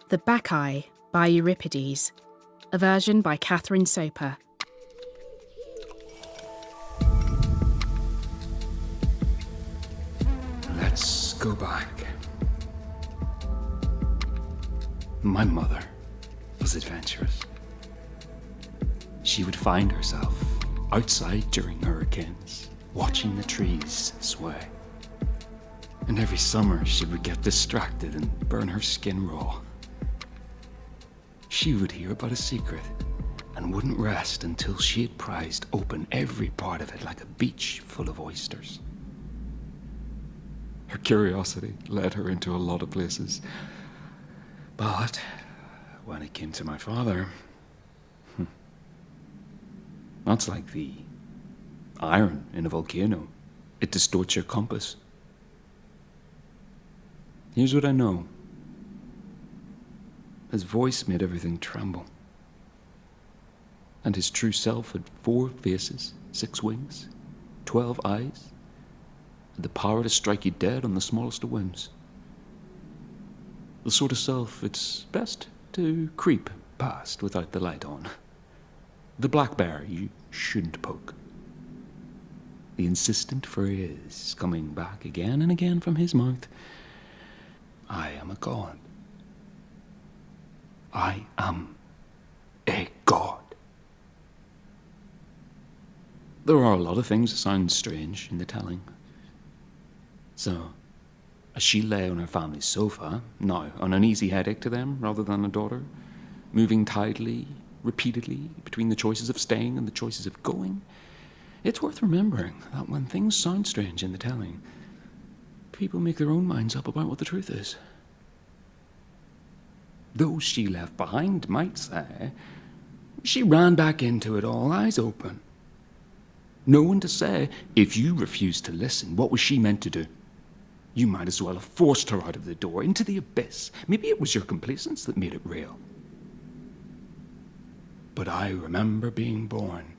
The Bacchae by Euripides, a version by Catherine Soper. Let's go back. My mother was adventurous. She would find herself outside during hurricanes, watching the trees sway. And every summer she would get distracted and burn her skin raw. She would hear about a secret and wouldn't rest until she had prized open every part of it like a beach full of oysters. Her curiosity led her into a lot of places. But when it came to my father, that's like the iron in a volcano. It distorts your compass. Here's what I know. His voice made everything tremble. And his true self had 4 faces, 6 wings, 12 eyes, and the power to strike you dead on the smallest of whims. The sort of self it's best to creep past without the light on. The black bear you shouldn't poke. The insistent phrase coming back again and again from his mouth. I am a god. I am a god. There are a lot of things that sound strange in the telling. So, as she lay on her family's sofa, now an uneasy headache to them rather than a daughter, moving tidily, repeatedly between the choices of staying and the choices of going, it's worth remembering that when things sound strange in the telling, people make their own minds up about what the truth is. Those she left behind might say, she ran back into it all eyes open. No one to say, if you refused to listen, what was she meant to do? You might as well have forced her out of the door, into the abyss. Maybe it was your complacence that made it real. But I remember being born.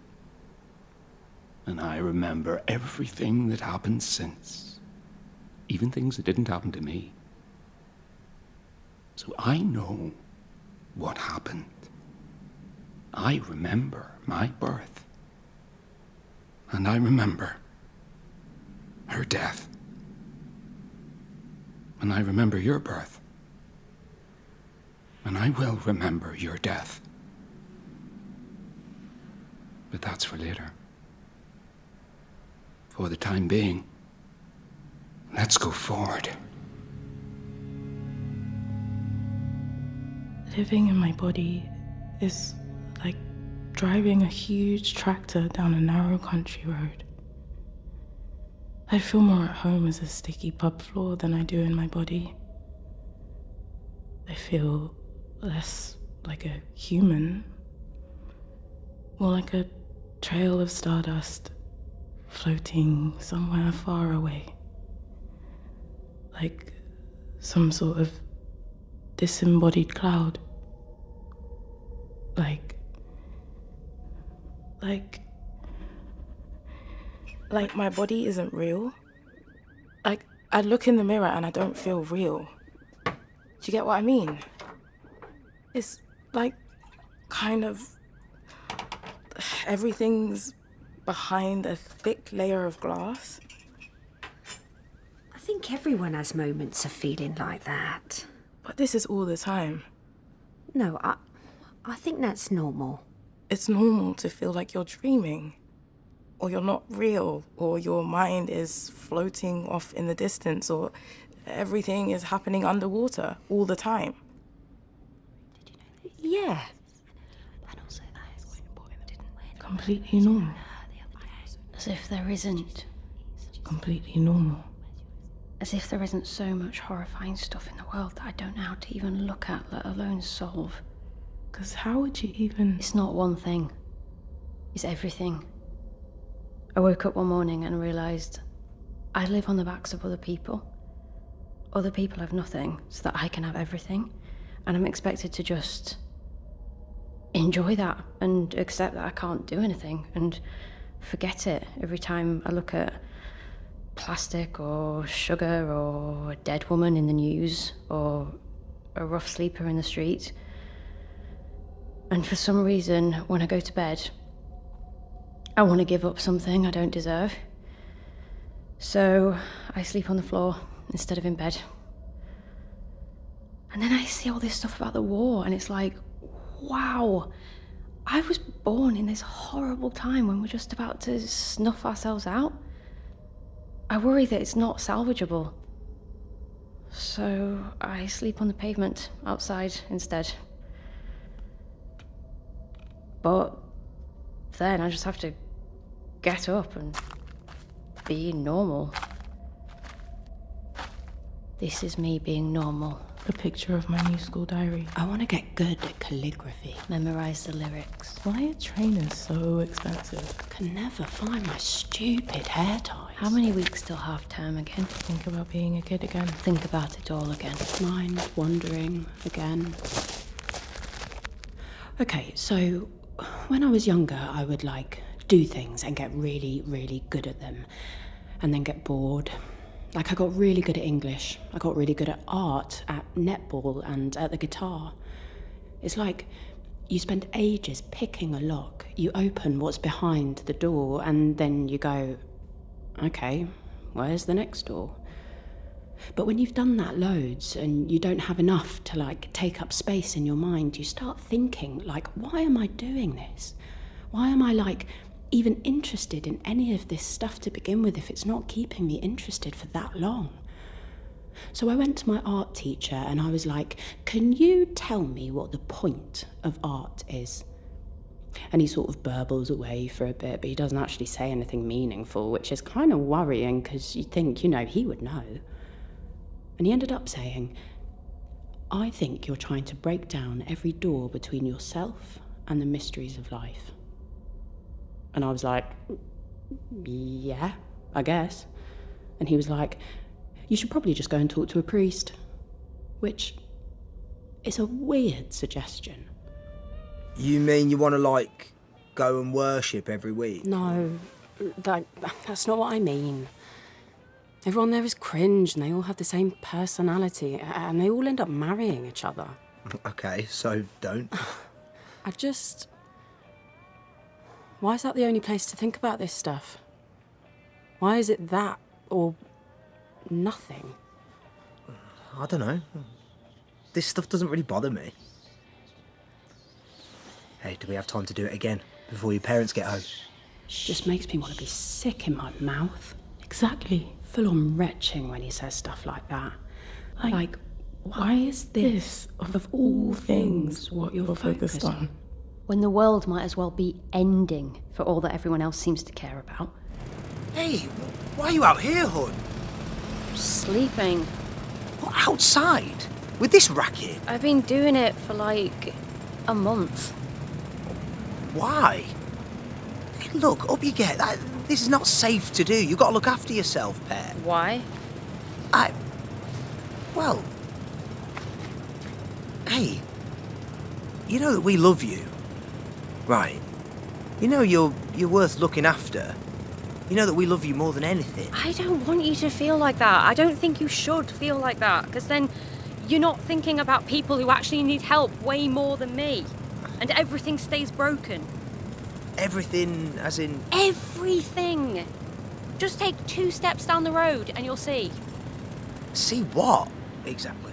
And I remember everything that happened since. Even things that didn't happen to me. So I know what happened. I remember my birth. And I remember her death. And I remember your birth. And I will remember your death. But that's for later. For the time being, let's go forward. Living in my body is like driving a huge tractor down a narrow country road. I feel more at home as a sticky pub floor than I do in my body. I feel less like a human, more like a trail of stardust floating somewhere far away. Like some sort of disembodied cloud. Like my body isn't real. Like, I look in the mirror and I don't feel real. Do you get what I mean? It's like kind of everything's behind a thick layer of glass. I think everyone has moments of feeling like that. But this is all the time. No, I think that's normal. It's normal to feel like you're dreaming, or you're not real, or your mind is floating off in the distance, or everything is happening underwater all the time. Yeah. Completely normal. As if there isn't. Completely normal. As if there isn't so much horrifying stuff in the world that I don't know how to even look at, let alone solve. Because how would you even... It's not one thing. It's everything. I woke up one morning and realised I live on the backs of other people. Other people have nothing, so that I can have everything. And I'm expected to just enjoy that and accept that I can't do anything and forget it every time I look at plastic or sugar or a dead woman in the news or a rough sleeper in the street. And for some reason, when I go to bed, I want to give up something I don't deserve. So I sleep on the floor instead of in bed. And then I see all this stuff about the war, and it's like, wow, I was born in this horrible time when we're just about to snuff ourselves out. I worry that it's not salvageable. So I sleep on the pavement outside instead. But then I just have to get up and be normal. This is me being normal. A picture of my new school diary. I want to get good at calligraphy. Memorize the lyrics. Why are trainers so expensive? Can never find my stupid hair ties. How many weeks till half term again? Think about being a kid again. Think about it all again. Mind wandering again. Okay, so when I was younger, I would do things and get really, really good at them, and then get bored. I got really good at English. I got really good at art, at netball, and at the guitar. It's like you spend ages picking a lock. You open what's behind the door, and then you go, okay, where's the next door? But when you've done that loads and you don't have enough to take up space in your mind, you start thinking why am I doing this? Why am I even interested in any of this stuff to begin with if it's not keeping me interested for that long? So I went to my art teacher and I was like, can you tell me what the point of art is? And he sort of burbles away for a bit, but he doesn't actually say anything meaningful, which is kind of worrying because you think, he would know. And he ended up saying, I think you're trying to break down every door between yourself and the mysteries of life. And I was like, yeah, I guess. And he was like, you should probably just go and talk to a priest. Which is a weird suggestion. You mean you want to, go and worship every week? No, that's not what I mean. Everyone there is cringe and they all have the same personality and they all end up marrying each other. Okay, so don't. Why is that the only place to think about this stuff? Why is it that or nothing? I don't know. This stuff doesn't really bother me. Hey, do we have time to do it again before your parents get home? Just makes me want to be sick in my mouth. Exactly. Full on retching when he says stuff like that. Why is this, of all things, what you're focused on? When the world might as well be ending for all that everyone else seems to care about. Hey, why are you out here, hon? Sleeping. What, outside? With this racket? I've been doing it for a month. Why? Hey, look, up you get. This is not safe to do. You've got to look after yourself, pet. Why? Well... Hey, you know that we love you, right? You know you're worth looking after. You know that we love you more than anything. I don't want you to feel like that. I don't think you should feel like that, because then you're not thinking about people who actually need help way more than me. And everything stays broken. Everything, as in... Everything! Just take 2 steps down the road and you'll see. See what, exactly?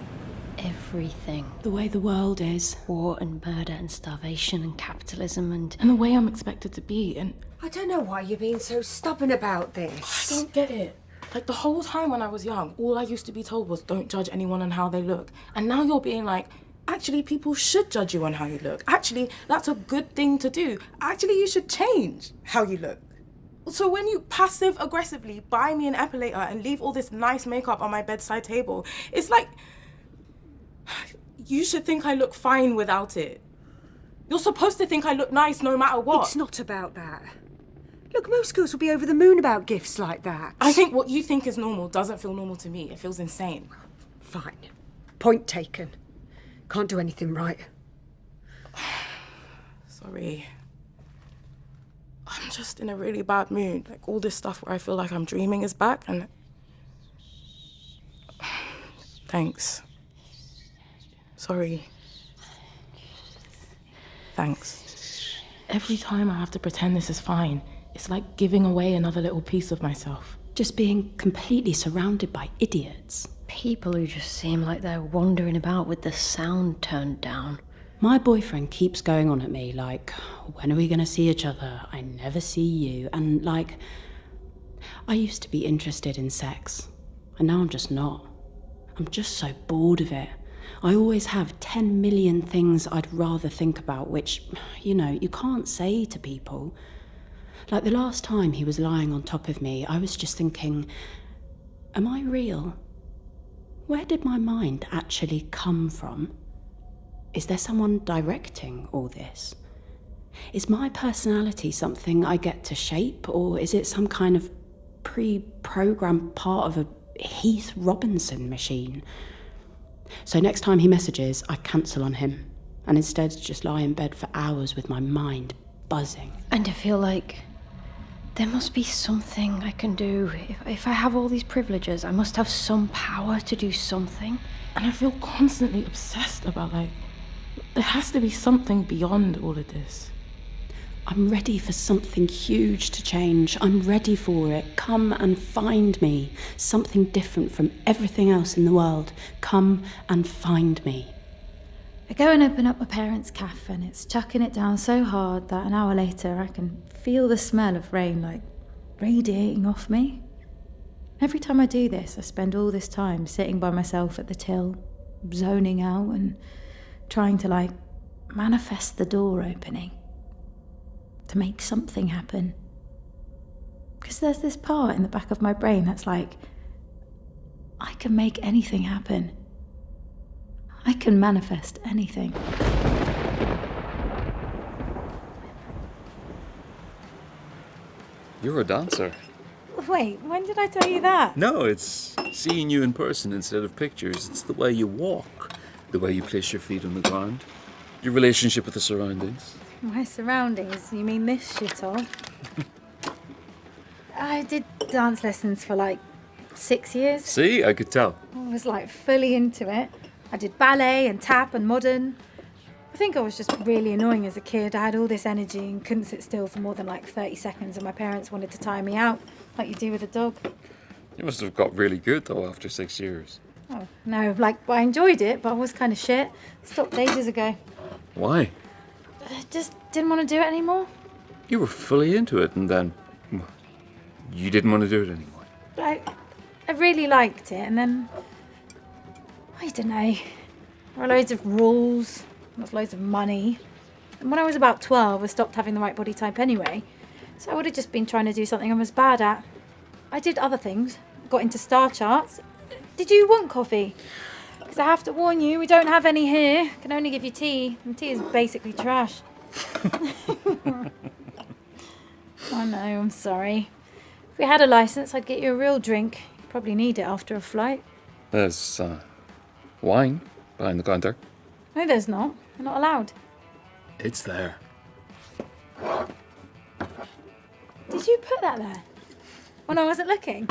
Everything. The way the world is. War and murder and starvation and capitalism and the way I'm expected to be, and... I don't know why you're being so stubborn about this. I don't get it. The whole time when I was young, all I used to be told was don't judge anyone on how they look. And now you're being like, actually, people should judge you on how you look. Actually, that's a good thing to do. Actually, you should change how you look. So when you passive-aggressively buy me an epilator and leave all this nice makeup on my bedside table, it's like... You should think I look fine without it. You're supposed to think I look nice no matter what. It's not about that. Look, most girls will be over the moon about gifts like that. I think what you think is normal doesn't feel normal to me. It feels insane. Fine. Point taken. Can't do anything right. Sorry. I'm just in a really bad mood. All this stuff where I feel like I'm dreaming is back and... Thanks. Sorry. Thanks. Every time I have to pretend this is fine, it's like giving away another little piece of myself. Just being completely surrounded by idiots. People who just seem like they're wandering about with the sound turned down. My boyfriend keeps going on at me like, when are we going to see each other? I never see you. And like, I used to be interested in sex, and now I'm just not. I'm just so bored of it. I always have 10 million things I'd rather think about, which, you can't say to people. Like the last time he was lying on top of me, I was just thinking, am I real? Where did my mind actually come from? Is there someone directing all this? Is my personality something I get to shape, or is it some kind of pre-programmed part of a Heath Robinson machine? So next time he messages, I cancel on him, and instead just lie in bed for hours with my mind buzzing. And I feel like there must be something I can do. If I have all these privileges, I must have some power to do something. And I feel constantly obsessed about, there has to be something beyond all of this. I'm ready for something huge to change. I'm ready for it. Come and find me. Something different from everything else in the world. Come and find me. I go and open up my parents' cafe, and it's chucking it down so hard that an hour later I can feel the smell of rain radiating off me. Every time I do this, I spend all this time sitting by myself at the till, zoning out and trying to manifest the door opening. To make something happen. Because there's this part in the back of my brain that's like, I can make anything happen. I can manifest anything. You're a dancer. Wait, when did I tell you that? No, it's seeing you in person instead of pictures. It's the way you walk, the way you place your feet on the ground, your relationship with the surroundings. My surroundings? You mean this shithole? I did dance lessons for 6 years. See, I could tell. I was fully into it. I did ballet and tap and modern. I think I was just really annoying as a kid. I had all this energy and couldn't sit still for more than 30 seconds, and my parents wanted to tire me out, like you do with a dog. You must have got really good, though, after 6 years. Oh, no, I enjoyed it, but I was kind of shit. Stopped ages ago. Why? I just didn't want to do it anymore. You were fully into it, and then you didn't want to do it anymore. I really liked it, and then I don't know. There were loads of rules, there was loads of money. And when I was about 12, I stopped having the right body type anyway. So I would have just been trying to do something I was bad at. I did other things, got into star charts. Did you want coffee? Because I have to warn you, we don't have any here. I can only give you tea, and tea is basically trash. I know, I'm sorry. If we had a licence, I'd get you a real drink. You'd probably need it after a flight. There's wine behind the counter. No, there's not. You're not allowed. It's there. Did you put that there? When I wasn't looking?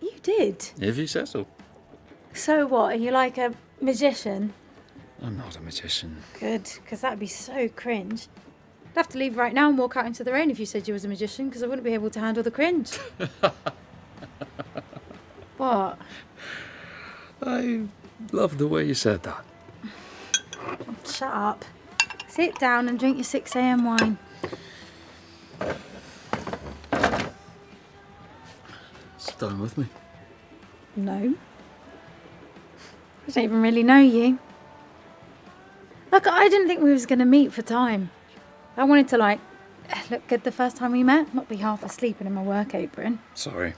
You did? If you say so. So what, are you like a magician? I'm not a magician. Good, because that'd be so cringe. I'd have to leave right now and walk out into the rain if you said you was a magician, because I wouldn't be able to handle the cringe. What? I love the way you said that. Shut up. Sit down and drink your 6 a.m. wine. Sit down with me. No. I don't even really know you. Look, I didn't think we was going to meet for time. I wanted to, look good the first time we met, not be half asleep and in my work apron. Sorry.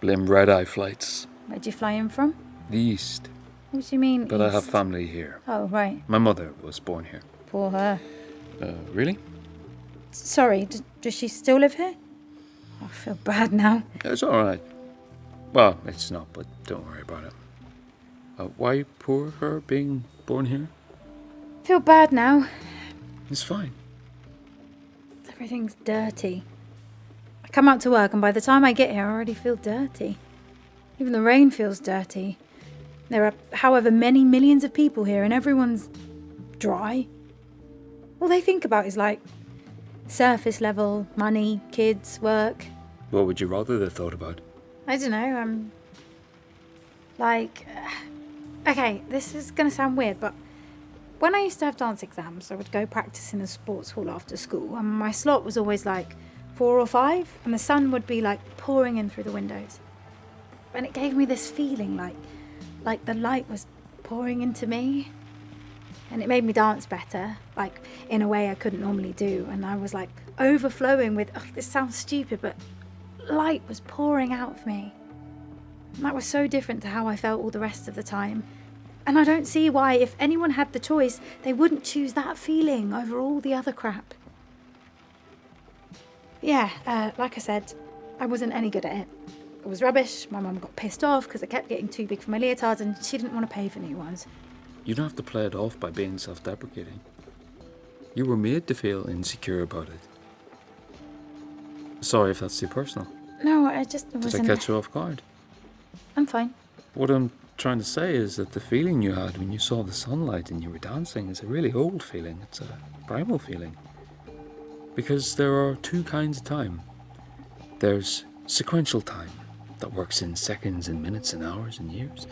Blame red-eye flights. Where'd you fly in from? The East. What do you mean, But I have East? family here. Oh, right. My mother was born here. Poor her. Really? Sorry, does she still live here? I feel bad now. It's all right. Well, it's not, but don't worry about it. Why poor her being born here? Feel bad now. It's fine. Everything's dirty. I come out to work and by the time I get here I already feel dirty. Even the rain feels dirty. There are however many millions of people here and everyone's dry. All they think about is like surface level, money, kids, work. What would you rather they thought about? I don't know, okay, this is gonna sound weird, but when I used to have dance exams, I would go practice in a sports hall after school, and my slot was always like 4 or 5, and the sun would be like pouring in through the windows. And it gave me this feeling like the light was pouring into me. And it made me dance better, like in a way I couldn't normally do. And I was like overflowing with, this sounds stupid, but light was pouring out of me. And that was so different to how I felt all the rest of the time. And I don't see why, if anyone had the choice, they wouldn't choose that feeling over all the other crap. Yeah, like I said, I wasn't any good at it. It was rubbish. My mum got pissed off because I kept getting too big for my leotards and she didn't want to pay for new ones. You don't have to play it off by being self-deprecating. You were made to feel insecure about it. Sorry if that's too personal. No, I just wasn't... Did I catch you off guard? I'm fine. What I'm trying to say is that the feeling you had when you saw the sunlight and you were dancing is a really old feeling. It's a primal feeling. Because there are 2 kinds of time. There's sequential time that works in seconds and minutes and hours and years.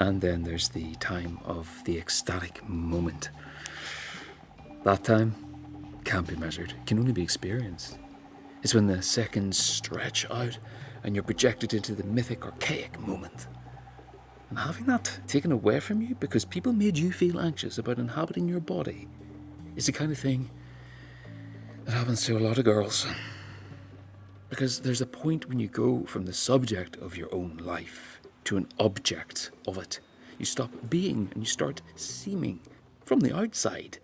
And then there's the time of the ecstatic moment. That time can't be measured, can only be experienced. It's when the seconds stretch out and you're projected into the mythic, archaic moment. And having that taken away from you because people made you feel anxious about inhabiting your body is the kind of thing that happens to a lot of girls. Because there's a point when you go from the subject of your own life to an object of it. You stop being and you start seeming from the outside.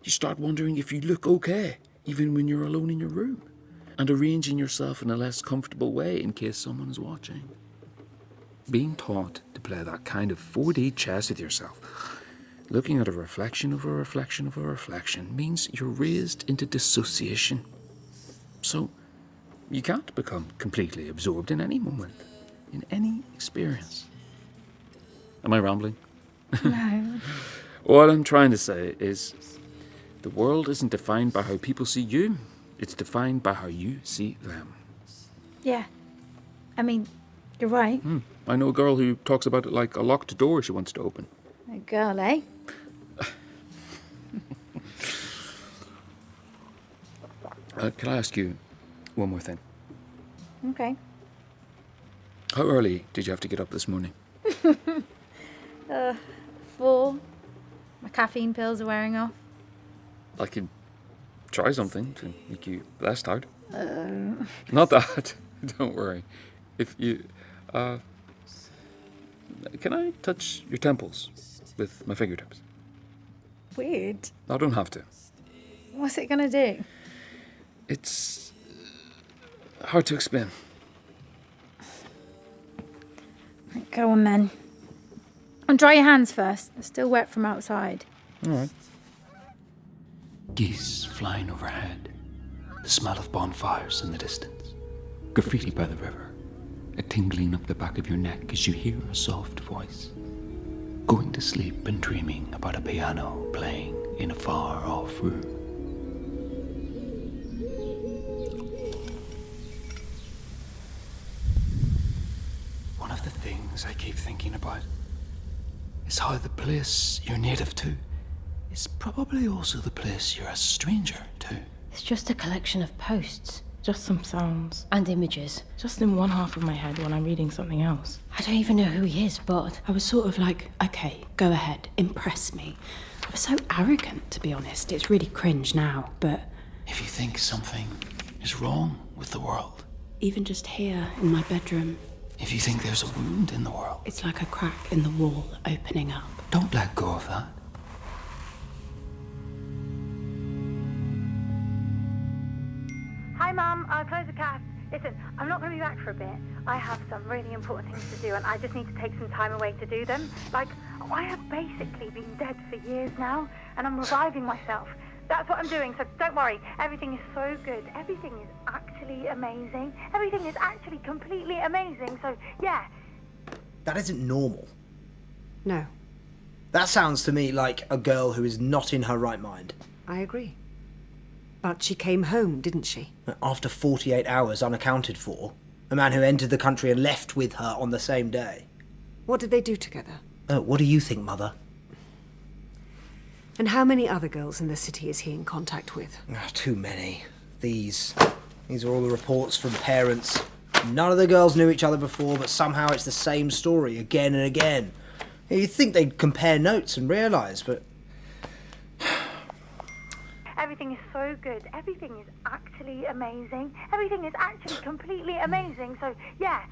You start wondering if you look okay, even when you're alone in your room, and arranging yourself in a less comfortable way in case someone is watching. Being taught to play that kind of 4D chess with yourself, looking at a reflection of a reflection of a reflection, means you're raised into dissociation. So you can't become completely absorbed in any moment, in any experience. Am I rambling? No. What I'm trying to say is the world isn't defined by how people see you. It's defined by how you see them. Yeah. I mean, you're right. I know a girl who talks about it like a locked door she wants to open. A girl, eh? Can I ask you one more thing? Okay. How early did you have to get up this morning? 4. My caffeine pills are wearing off. I could try something to make you less tired. Not that. Don't worry. If you... can I touch your temples with my fingertips? Weird. I don't have to. What's it gonna do? It's hard to explain. Right, go on then. And dry your hands first. They're still wet from outside. All right. Geese flying overhead. The smell of bonfires in the distance. Graffiti by the river. A tingling up the back of your neck as you hear a soft voice. Going to sleep and dreaming about a piano playing in a far-off room. One of the things I keep thinking about is how the place you're native to is probably also the place you're a stranger to. It's just a collection of posts. Just some sounds. And images. Just in one half of my head when I'm reading something else. I don't even know who he is, but... I was sort of like, okay, go ahead, impress me. I was so arrogant, to be honest. It's really cringe now, but... If you think something is wrong with the world... Even just here, in my bedroom... If you think there's a wound in the world... It's like a crack in the wall opening up. Don't let go of that. Hi, Mum. I'll close the cast. Listen, I'm not going to be back for a bit. I have some really important things to do, and I just need to take some time away to do them. Like, I have basically been dead for years now, and I'm reviving myself. That's what I'm doing, so don't worry. Everything is so good. Everything is actually amazing. Everything is actually completely amazing, so yeah. That isn't normal. No. That sounds to me like a girl who is not in her right mind. I agree. But she came home, didn't she? After 48 hours unaccounted for, a man who entered the country and left with her on the same day. What did they do together? What do you think, Mother? And how many other girls in the city is he in contact with? Too many. These are all the reports from parents. None of the girls knew each other before, but somehow it's the same story again and again. You'd think they'd compare notes and realise, but... Everything is so good. Everything is actually amazing. Everything is actually completely amazing. So, yeah.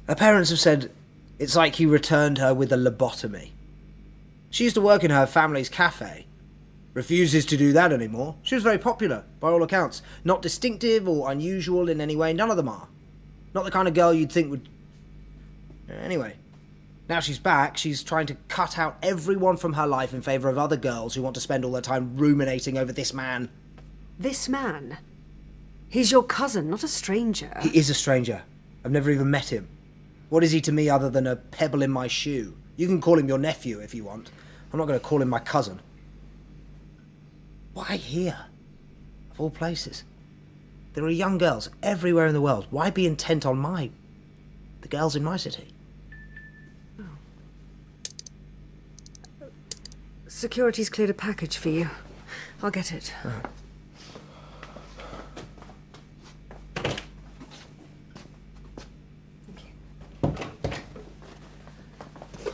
Her parents have said it's like he returned her with a lobotomy. She used to work in her family's cafe. Refuses to do that anymore. She was very popular, by all accounts. Not distinctive or unusual in any way. None of them are. Not the kind of girl you'd think would... Anyway. Now she's back, she's trying to cut out everyone from her life in favour of other girls who want to spend all their time ruminating over this man. This man? He's your cousin, not a stranger. He is a stranger. I've never even met him. What is he to me other than a pebble in my shoe? You can call him your nephew if you want. I'm not going to call him my cousin. Why here? Of all places. There are young girls everywhere in the world. Why be intent on the girls in my city? Security's cleared a package for you. I'll get it.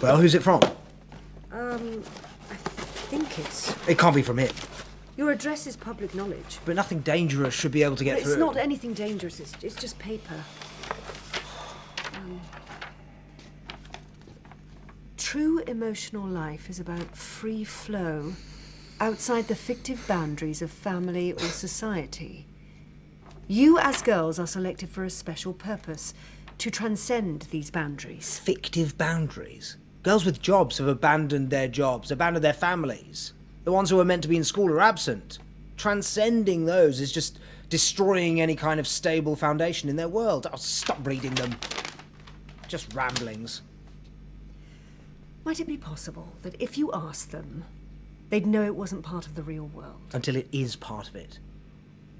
Well, who's it from? I think it's... It can't be from him. Your address is public knowledge. But nothing dangerous should be able to get through. It's not anything dangerous, it's just paper. True emotional life is about free flow outside the fictive boundaries of family or society. You as girls are selected for a special purpose, to transcend these boundaries. Fictive boundaries? Girls with jobs have abandoned their jobs, abandoned their families. The ones who are meant to be in school are absent. Transcending those is just destroying any kind of stable foundation in their world. I'll stop reading them. Just ramblings. Might it be possible that if you asked them, they'd know it wasn't part of the real world? Until it is part of it.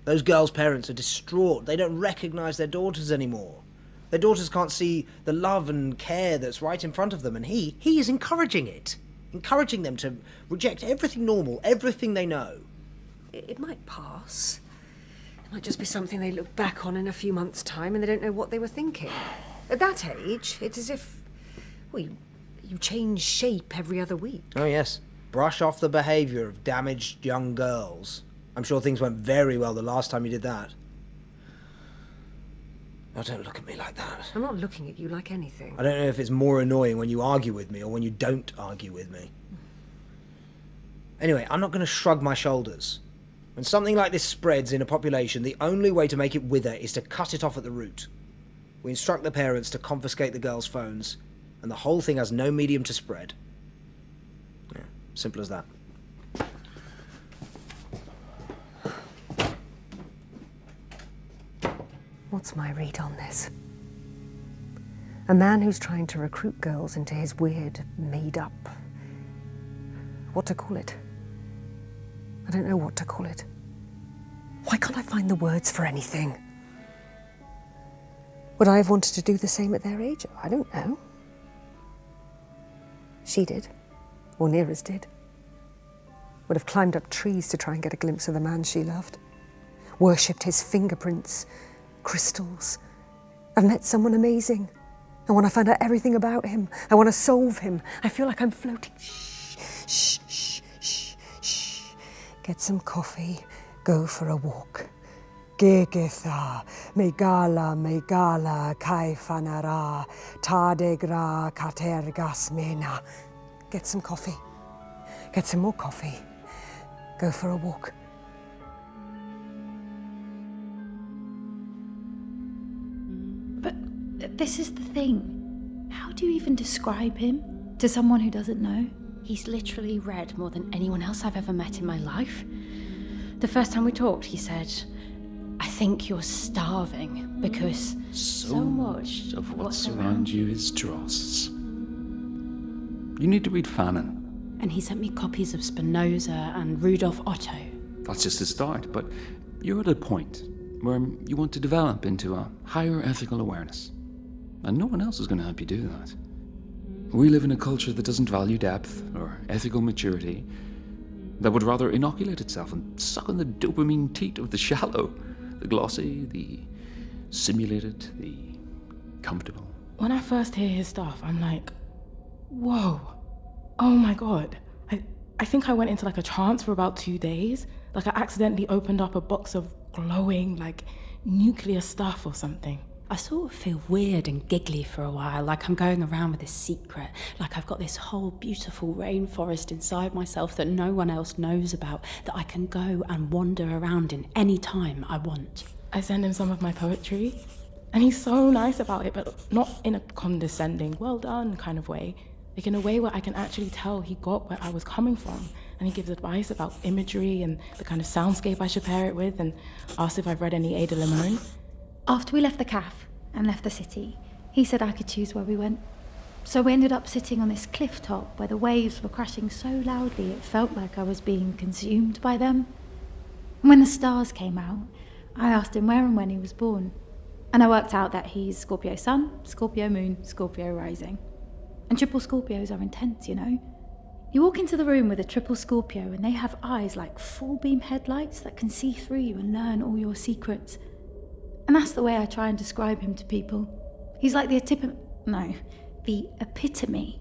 Those girls' parents are distraught. They don't recognise their daughters anymore. Their daughters can't see the love and care that's right in front of them, and he is encouraging it. Encouraging them to reject everything normal, everything they know. It might pass. It might just be something they look back on in a few months' time and they don't know what they were thinking. At that age, it's as if, well, you change shape every other week. Oh, yes. Brush off the behaviour of damaged young girls. I'm sure things went very well the last time you did that. Oh, don't look at me like that. I'm not looking at you like anything. I don't know if it's more annoying when you argue with me or when you don't argue with me. Anyway, I'm not going to shrug my shoulders. When something like this spreads in a population, the only way to make it wither is to cut it off at the root. We instruct the parents to confiscate the girls' phones, and the whole thing has no medium to spread. Yeah, simple as that. What's my read on this? A man who's trying to recruit girls into his weird, made-up... What to call it? I don't know what to call it. Why can't I find the words for anything? Would I have wanted to do the same at their age? I don't know. She did. Or near as did. Would have climbed up trees to try and get a glimpse of the man she loved. Worshipped his fingerprints, crystals. I've met someone amazing. I want to find out everything about him. I want to solve him. I feel like I'm floating. Shh, shh, shh, shh, shh. Get some coffee, go for a walk. Gegitha, megala, kaifanara, tadegra, katergasmena. Get some coffee. Get some more coffee. Go for a walk. But this is the thing. How do you even describe him to someone who doesn't know? He's literally read more than anyone else I've ever met in my life. The first time we talked, he said, I think you're starving because so much of what's around you is dross. You need to read Fanon. And he sent me copies of Spinoza and Rudolf Otto. That's just a start, but you're at a point where you want to develop into a higher ethical awareness. And no one else is going to help you do that. We live in a culture that doesn't value depth or ethical maturity, that would rather inoculate itself and suck on the dopamine teat of the shallow, the glossy, the simulated, the comfortable. When I first hear his stuff, I'm like, whoa, oh my God. I think I went into like a trance for about 2 days. Like I accidentally opened up a box of glowing, like nuclear stuff or something. I sort of feel weird and giggly for a while, like I'm going around with a secret, like I've got this whole beautiful rainforest inside myself that no one else knows about, that I can go and wander around in any time I want. I send him some of my poetry, and he's so nice about it, but not in a condescending, well done kind of way. Like in a way where I can actually tell he got where I was coming from, and he gives advice about imagery and the kind of soundscape I should pair it with, and asks if I've read any Ada Limon. After we left the cafe and left the city, he said I could choose where we went. So we ended up sitting on this cliff top where the waves were crashing so loudly it felt like I was being consumed by them. And when the stars came out, I asked him where and when he was born. And I worked out that he's Scorpio sun, Scorpio moon, Scorpio rising. And triple Scorpios are intense, you know? You walk into the room with a triple Scorpio and they have eyes like full beam headlights that can see through you and learn all your secrets. And that's the way I try and describe him to people. He's like the epitome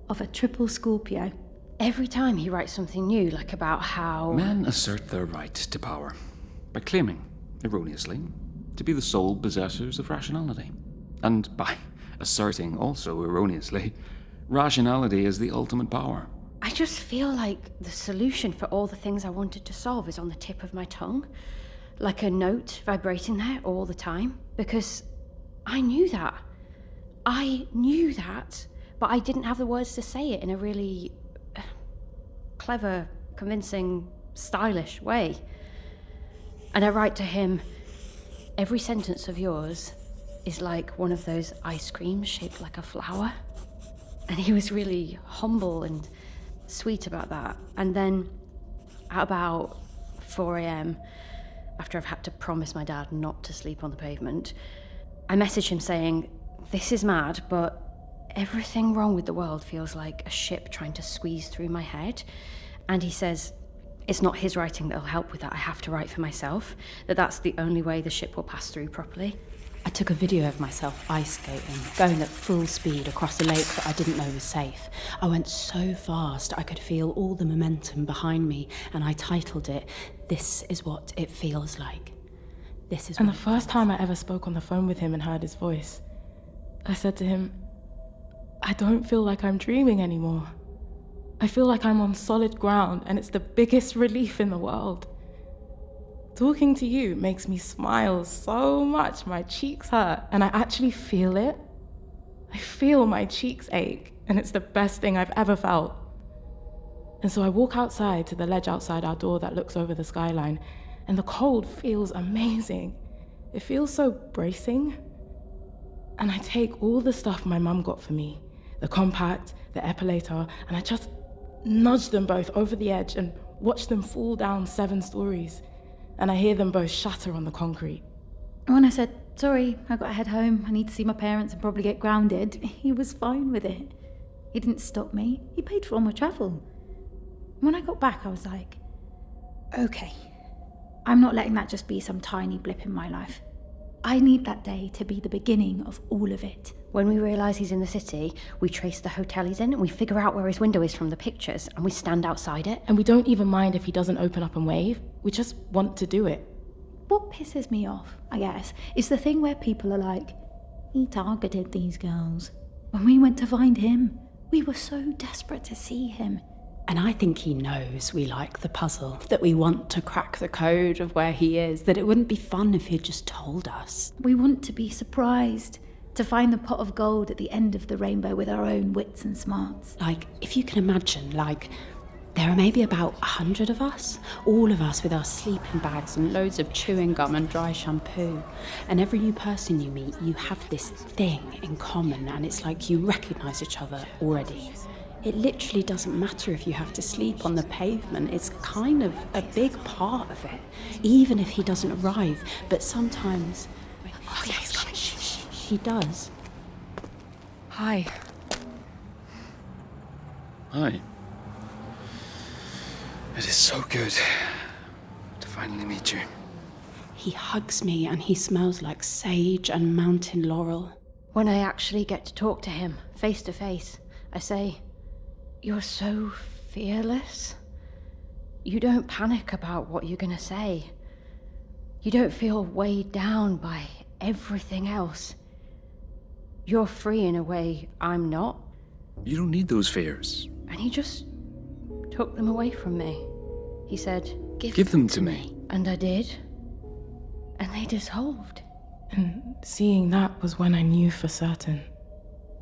of a triple Scorpio. Every time he writes something new, like about how... Men assert their right to power by claiming, erroneously, to be the sole possessors of rationality. And by asserting, also erroneously, rationality is the ultimate power. I just feel like the solution for all the things I wanted to solve is on the tip of my tongue. Like a note vibrating there all the time. Because I knew that. But I didn't have the words to say it in a really clever, convincing, stylish way. And I write to him, every sentence of yours is like one of those ice creams shaped like a flower. And he was really humble and sweet about that. And then at about 4 a.m, after I've had to promise my dad not to sleep on the pavement, I message him saying, this is mad, but everything wrong with the world feels like a ship trying to squeeze through my head. And he says, it's not his writing that'll help with that. I have to write for myself, that's the only way the ship will pass through properly. I took a video of myself ice skating, going at full speed across a lake that I didn't know was safe. I went so fast I could feel all the momentum behind me, and I titled it, This is What It Feels Like. And the first time I ever spoke on the phone with him and heard his voice, I said to him, I don't feel like I'm dreaming anymore. I feel like I'm on solid ground, and it's the biggest relief in the world. Talking to you makes me smile so much, my cheeks hurt, and I actually feel it. I feel my cheeks ache, and it's the best thing I've ever felt. And so I walk outside to the ledge outside our door that looks over the skyline, and the cold feels amazing. It feels so bracing. And I take all the stuff my mum got for me, the compact, the epilator, and I just nudge them both over the edge and watch them fall down 7 stories. And I hear them both shatter on the concrete. And when I said, sorry, I got to head home, I need to see my parents and probably get grounded, he was fine with it. He didn't stop me. He paid for all my travel. When I got back, I was like, okay, I'm not letting that just be some tiny blip in my life. I need that day to be the beginning of all of it. When we realise he's in the city, we trace the hotel he's in and we figure out where his window is from the pictures and we stand outside it. And we don't even mind if he doesn't open up and wave. We just want to do it. What pisses me off, I guess, is the thing where people are like, he targeted these girls. When we went to find him, we were so desperate to see him. And I think he knows we like the puzzle, that we want to crack the code of where he is, that it wouldn't be fun if he'd just told us. We want to be surprised, to find the pot of gold at the end of the rainbow with our own wits and smarts. Like, if you can imagine, there are maybe about 100 of us, all of us with our sleeping bags and loads of chewing gum and dry shampoo. And every new person you meet, you have this thing in common, and it's like you recognise each other already. It literally doesn't matter if you have to sleep on the pavement. It's kind of a big part of it, even if he doesn't arrive. But sometimes... Oh, yeah, he's coming. He does. Hi. Hi. It is so good to finally meet you. He hugs me and he smells like sage and mountain laurel. When I actually get to talk to him, face to face, I say, "You're so fearless. You don't panic about what you're gonna say. You don't feel weighed down by everything else. You're free in a way I'm not." You don't need those fears. And he just took them away from me. He said, Give them to me. And I did. And they dissolved. And seeing that was when I knew for certain.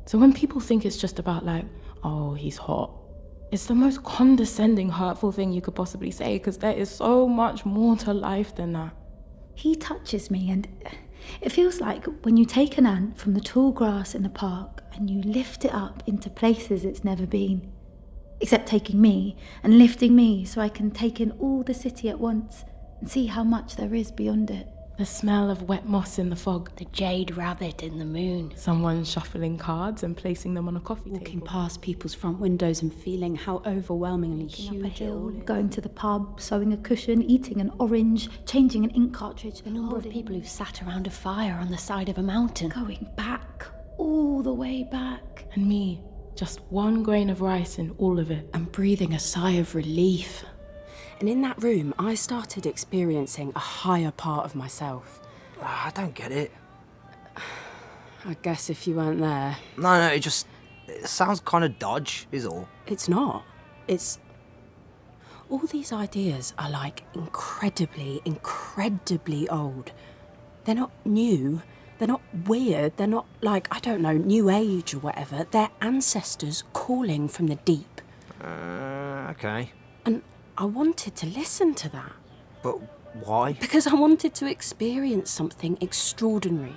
So when people think it's just about like, oh, he's hot, it's the most condescending, hurtful thing you could possibly say, because there is so much more to life than that. He touches me, and it feels like when you take an ant from the tall grass in the park and you lift it up into places it's never been. Except taking me and lifting me so I can take in all the city at once and see how much there is beyond it. The smell of wet moss in the fog. The jade rabbit in the moon. Someone shuffling cards and placing them on a coffee table. Walking past people's front windows and feeling how overwhelmingly Up a huge hill, it all is. going to the pub, sewing a cushion, eating an orange, changing an ink cartridge. The number of people who've sat around a fire on the side of a mountain. Going back, all the way back. And me, just one grain of rice in all of it. And breathing a sigh of relief. And in that room, I started experiencing a higher part of myself. I don't get it. I guess if you weren't there... No, it sounds kind of dodge, is all. It's not. It's... All these ideas are like incredibly, incredibly old. They're not new. They're not weird. They're not like, I don't know, new age or whatever. They're ancestors calling from the deep. Okay. And I wanted to listen to that. But why? Because I wanted to experience something extraordinary.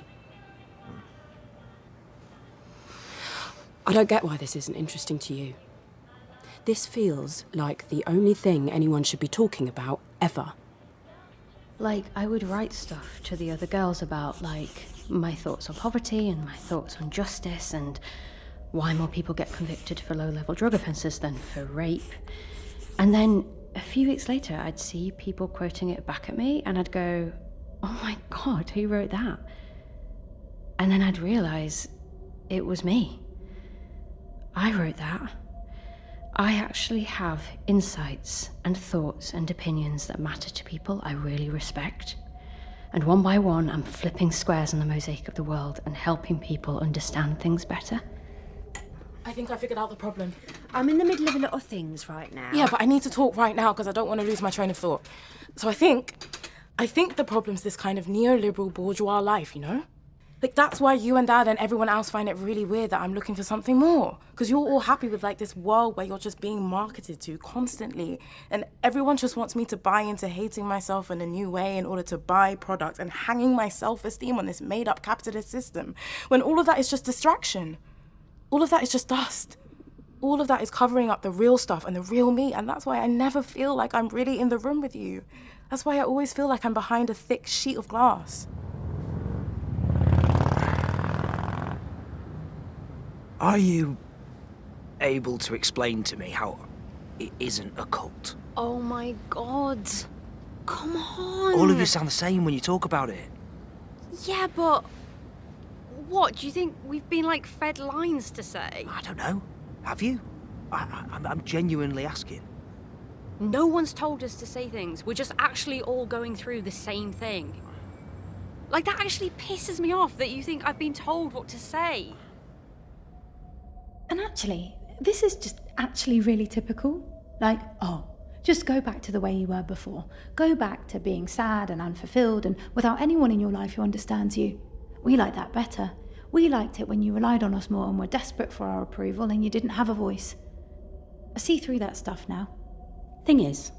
I don't get why this isn't interesting to you. This feels like the only thing anyone should be talking about, ever. Like, I would write stuff to the other girls about, like, my thoughts on poverty and my thoughts on justice and why more people get convicted for low-level drug offences than for rape. And then a few weeks later, I'd see people quoting it back at me, and I'd go, "Oh my God, who wrote that?" And then I'd realise it was me. I wrote that. I actually have insights and thoughts and opinions that matter to people I really respect. And one by one, I'm flipping squares on the mosaic of the world and helping people understand things better. I think I figured out the problem. I'm in the middle of a lot of things right now. Yeah, but I need to talk right now because I don't want to lose my train of thought. So I think the problem's this kind of neoliberal bourgeois life, you know? Like, that's why you and Dad and everyone else find it really weird that I'm looking for something more. Because you're all happy with, like, this world where you're just being marketed to constantly. And everyone just wants me to buy into hating myself in a new way in order to buy products and hanging my self-esteem on this made-up capitalist system. When all of that is just distraction. All of that is just dust. All of that is covering up the real stuff and the real me. And that's why I never feel like I'm really in the room with you. That's why I always feel like I'm behind a thick sheet of glass. Are you able to explain to me how it isn't a cult? Oh my God. Come on. All of you sound the same when you talk about it. Yeah, but... What, do you think we've been, like, fed lines to say? I don't know. Have you? I'm genuinely asking. No one's told us to say things. We're just actually all going through the same thing. Like, that actually pisses me off that you think I've been told what to say. And actually, this is just actually really typical. Like, oh, just go back to the way you were before. Go back to being sad and unfulfilled and without anyone in your life who understands you. We like that better. We liked it when you relied on us more and were desperate for our approval and you didn't have a voice. I see through that stuff now. Thing is,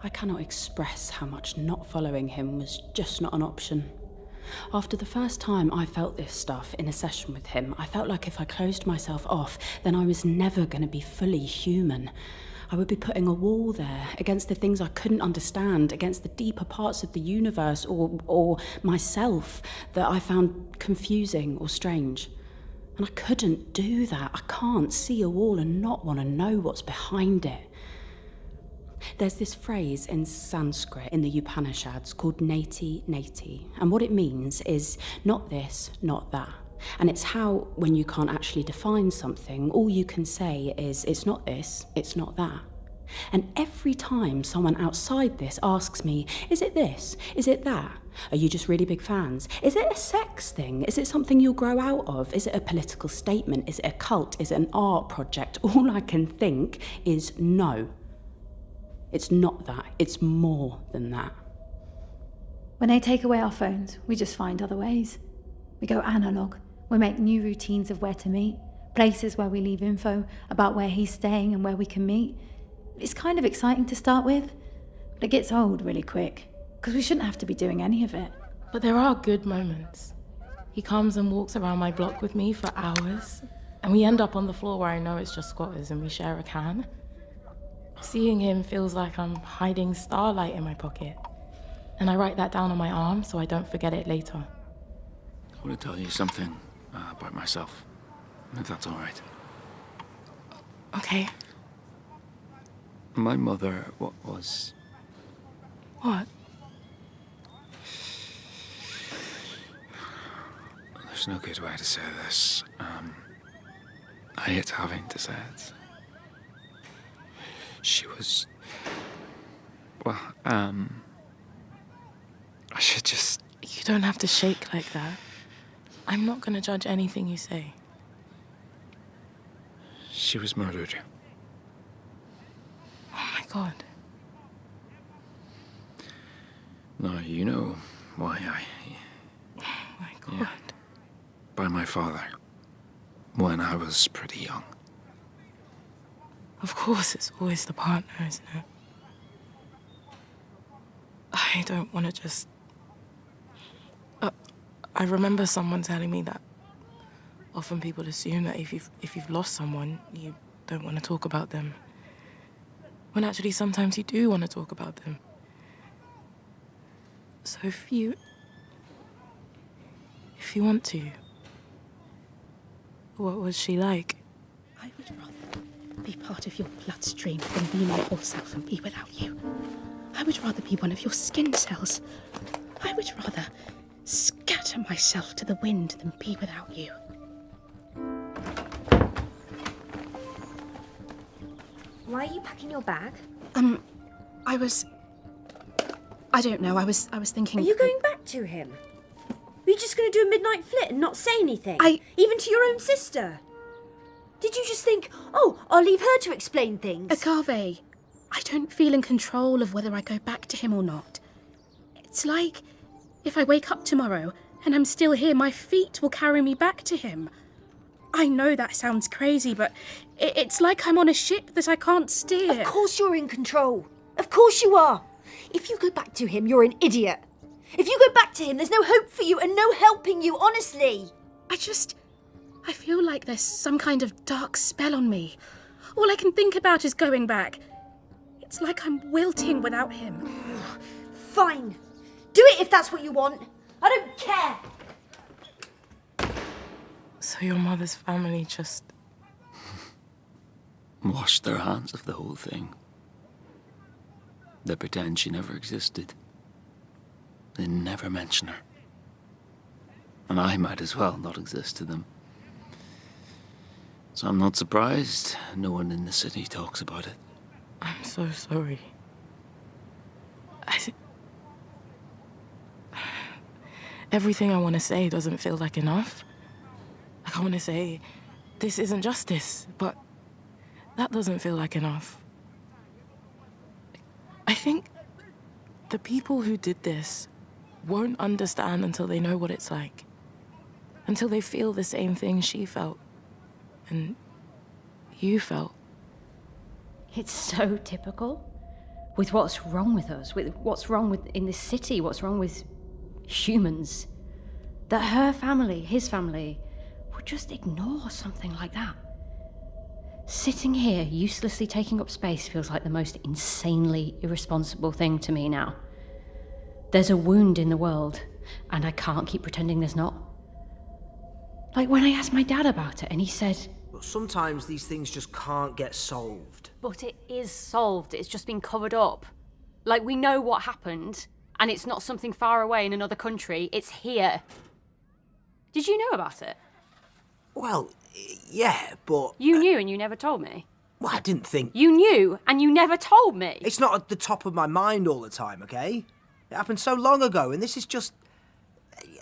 I cannot express how much not following him was just not an option. After the first time I felt this stuff in a session with him, I felt like if I closed myself off, then I was never going to be fully human. I would be putting a wall there against the things I couldn't understand, against the deeper parts of the universe or myself that I found confusing or strange. And I couldn't do that. I can't see a wall and not want to know what's behind it. There's this phrase in Sanskrit in the Upanishads called neti neti, and what it means is not this, not that. And it's how, when you can't actually define something, all you can say is it's not this, it's not that. And every time someone outside this asks me, is it this, is it that? Are you just really big fans? Is it a sex thing? Is it something you'll grow out of? Is it a political statement? Is it a cult? Is it an art project? All I can think is no. It's not that. It's more than that. When they take away our phones, we just find other ways. We go analog. We make new routines of where to meet, places where we leave info about where he's staying and where we can meet. It's kind of exciting to start with, but it gets old really quick, because we shouldn't have to be doing any of it. But there are good moments. He comes and walks around my block with me for hours, and we end up on the floor where I know it's just squatters and we share a can. Seeing him feels like I'm hiding starlight in my pocket, and I write that down on my arm so I don't forget it later. I want to tell you something about myself, if that's all right. Okay. My mother was... What? There's no good way to say this. I hate having to say it. She was... Well, I should just... You don't have to shake like that. I'm not gonna judge anything you say. She was murdered. Oh my God. Now, you know why Oh my God. Yeah. By my father. When I was pretty young. Of course, it's always the partner, isn't it? I don't want to just... I remember someone telling me that often people assume that if you've lost someone, you don't want to talk about them. When actually sometimes you do want to talk about them. So if you want to, what was she like? I would rather be part of your bloodstream than be my whole self and be without you. I would rather be one of your skin cells. I would rather scatter myself to the wind than be without you. Why are you packing your bag? I don't know, I was thinking... Are you going back to him? Were you just going to do a midnight flit and not say anything? Even to your own sister? Did you just think, oh, I'll leave her to explain things? Agave, I don't feel in control of whether I go back to him or not. It's like, if I wake up tomorrow and I'm still here, my feet will carry me back to him. I know that sounds crazy, but it's like I'm on a ship that I can't steer. Of course you're in control. Of course you are. If you go back to him, you're an idiot. If you go back to him, there's no hope for you and no helping you, honestly. I feel like there's some kind of dark spell on me. All I can think about is going back. It's like I'm wilting without him. Fine. Do it if that's what you want. I don't care. So your mother's family just... washed their hands of the whole thing. They pretend she never existed. They never mention her. And I might as well not exist to them. So I'm not surprised no one in the city talks about it. I'm so sorry. Everything I want to say doesn't feel like enough. Like I want to say, this isn't justice, but that doesn't feel like enough. I think the people who did this won't understand until they know what it's like. Until they feel the same thing she felt. And you felt. It's so typical. With what's wrong with us, with what's wrong with in this city, what's wrong with humans. That her family, his family, would just ignore something like that. Sitting here, uselessly taking up space, feels like the most insanely irresponsible thing to me now. There's a wound in the world, and I can't keep pretending there's not. Like when I asked my dad about it, and he said... But sometimes these things just can't get solved. But it is solved. It's just been covered up. Like, we know what happened, and it's not something far away in another country. It's here. Did you know about it? Well, yeah, but... You knew and you never told me. Well, I didn't think... You knew and you never told me. It's not at the top of my mind all the time, okay? It happened so long ago, and this is just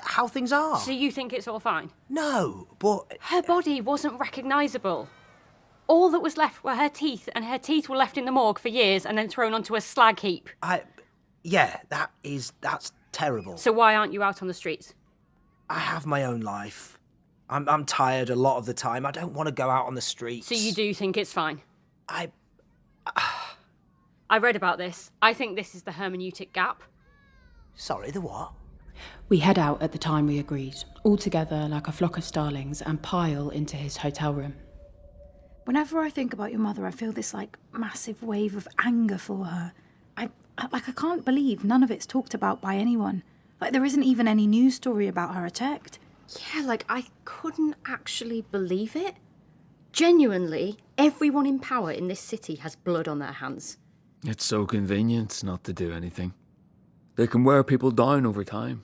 how things are. So you think it's all fine? No, but... Her body wasn't recognisable. All that was left were her teeth, and her teeth were left in the morgue for years and then thrown onto a slag heap. Yeah, that's terrible. So why aren't you out on the streets? I have my own life. I'm tired a lot of the time. I don't want to go out on the streets. So you do think it's fine? I read about this. I think this is the hermeneutic gap. Sorry, the what? We head out at the time we agreed, all together like a flock of starlings, and pile into his hotel room. Whenever I think about your mother, I feel this, massive wave of anger for her. I can't believe none of it's talked about by anyone. There isn't even any news story about her attacked. Yeah, I couldn't actually believe it. Genuinely, everyone in power in this city has blood on their hands. It's so convenient not to do anything. They can wear people down over time.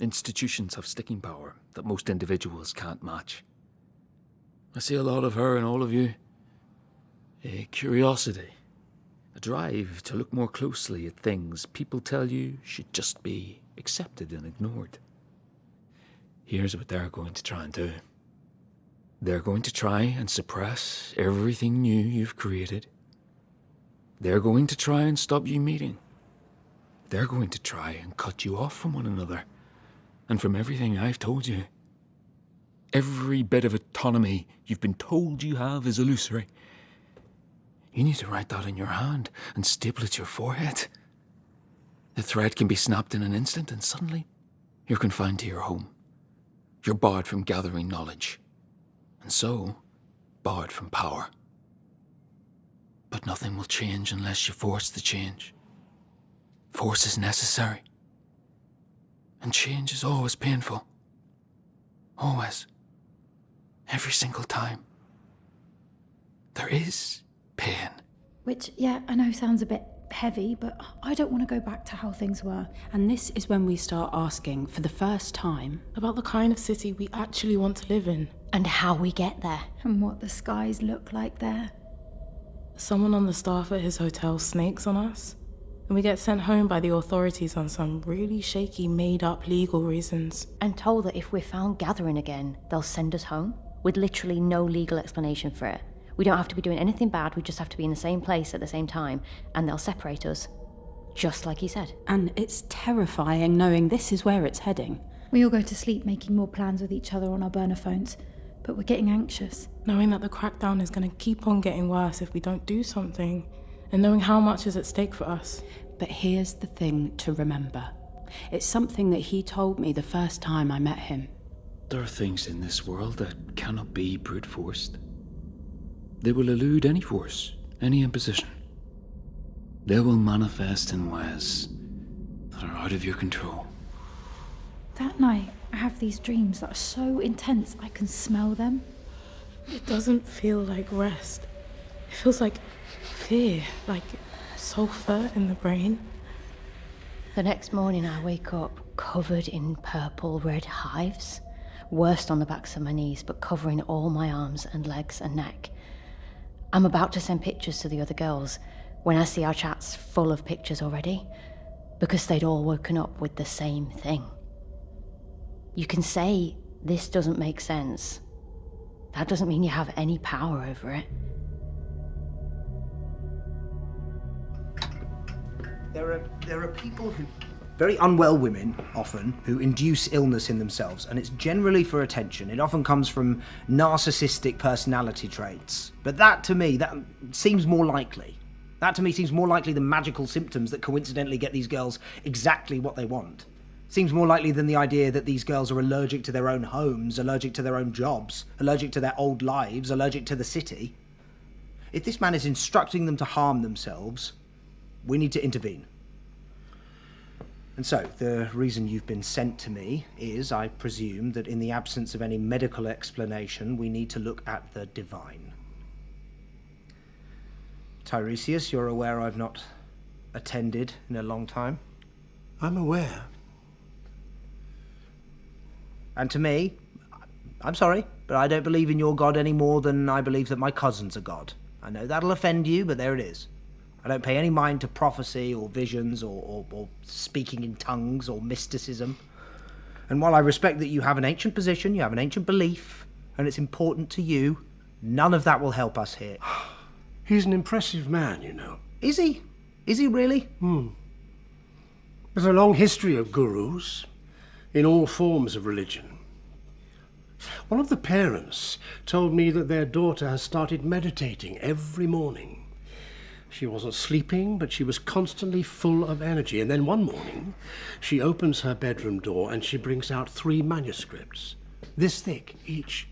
Institutions have sticking power that most individuals can't match. I see a lot of her in all of you. A curiosity, a drive to look more closely at things people tell you should just be accepted and ignored. Here's what they're going to try and do. They're going to try and suppress everything new you've created. They're going to try and stop you meeting. They're going to try and cut you off from one another and from everything I've told you. Every bit of autonomy you've been told you have is illusory. You need to write that in your hand and staple it to your forehead. The thread can be snapped in an instant, and suddenly you're confined to your home. You're barred from gathering knowledge, and so barred from power. But nothing will change unless you force the change. Force is necessary, and change is always painful. Always. Every single time. There is pain. Which, yeah, I know sounds a bit heavy, but I don't want to go back to how things were. And this is when we start asking, for the first time, about the kind of city we actually want to live in. And how we get there. And what the skies look like there. Someone on the staff at his hotel snakes on us, and we get sent home by the authorities on some really shaky, made-up legal reasons. And told that if we're found gathering again, they'll send us home, with literally no legal explanation for it. We don't have to be doing anything bad, we just have to be in the same place at the same time, and they'll separate us, just like he said. And it's terrifying knowing this is where it's heading. We all go to sleep making more plans with each other on our burner phones, but we're getting anxious. Knowing that the crackdown is going to keep on getting worse if we don't do something, and knowing how much is at stake for us. But here's the thing to remember. It's something that he told me the first time I met him. There are things in this world that cannot be brute forced. They will elude any force, any imposition. They will manifest in ways that are out of your control. That night, I have these dreams that are so intense I can smell them. It doesn't feel like rest. It feels like fear, like sulfur in the brain. The next morning I wake up covered in purple red hives, worst on the backs of my knees, but covering all my arms and legs and neck. I'm about to send pictures to the other girls when I see our chats full of pictures already, because they'd all woken up with the same thing. You can say this doesn't make sense. That doesn't mean you have any power over it. There are people who, very unwell women often, who induce illness in themselves, and it's generally for attention. It often comes from narcissistic personality traits. But that seems more likely. That to me seems more likely than magical symptoms that coincidentally get these girls exactly what they want. Seems more likely than the idea that these girls are allergic to their own homes, allergic to their own jobs, allergic to their old lives, allergic to the city. If this man is instructing them to harm themselves, we need to intervene. And so, the reason you've been sent to me is, I presume, that in the absence of any medical explanation, we need to look at the divine. Tiresias, you're aware I've not attended in a long time? I'm aware. And to me, I'm sorry, but I don't believe in your God any more than I believe that my cousin's a god. I know that'll offend you, but there it is. I don't pay any mind to prophecy or visions or speaking in tongues or mysticism. And while I respect that you have an ancient position, you have an ancient belief, and it's important to you, none of that will help us here. He's an impressive man, you know. Is he? Is he really? There's a long history of gurus in all forms of religion. One of the parents told me that their daughter has started meditating every morning. She wasn't sleeping, but she was constantly full of energy. And then one morning, she opens her bedroom door and she brings out 3 manuscripts, this thick each.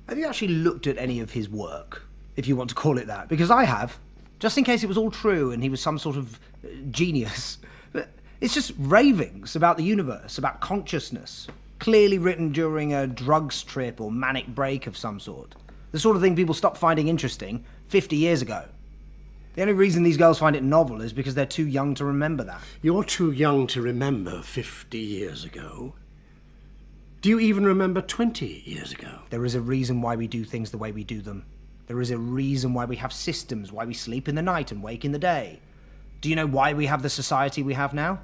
Have you actually looked at any of his work, if you want to call it that? Because I have, just in case it was all true and he was some sort of genius. It's just ravings about the universe, about consciousness, clearly written during a drugs trip or manic break of some sort. The sort of thing people stopped finding interesting 50 years ago. The only reason these girls find it novel is because they're too young to remember that. You're too young to remember 50 years ago. Do you even remember 20 years ago? There is a reason why we do things the way we do them. There is a reason why we have systems, why we sleep in the night and wake in the day. Do you know why we have the society we have now?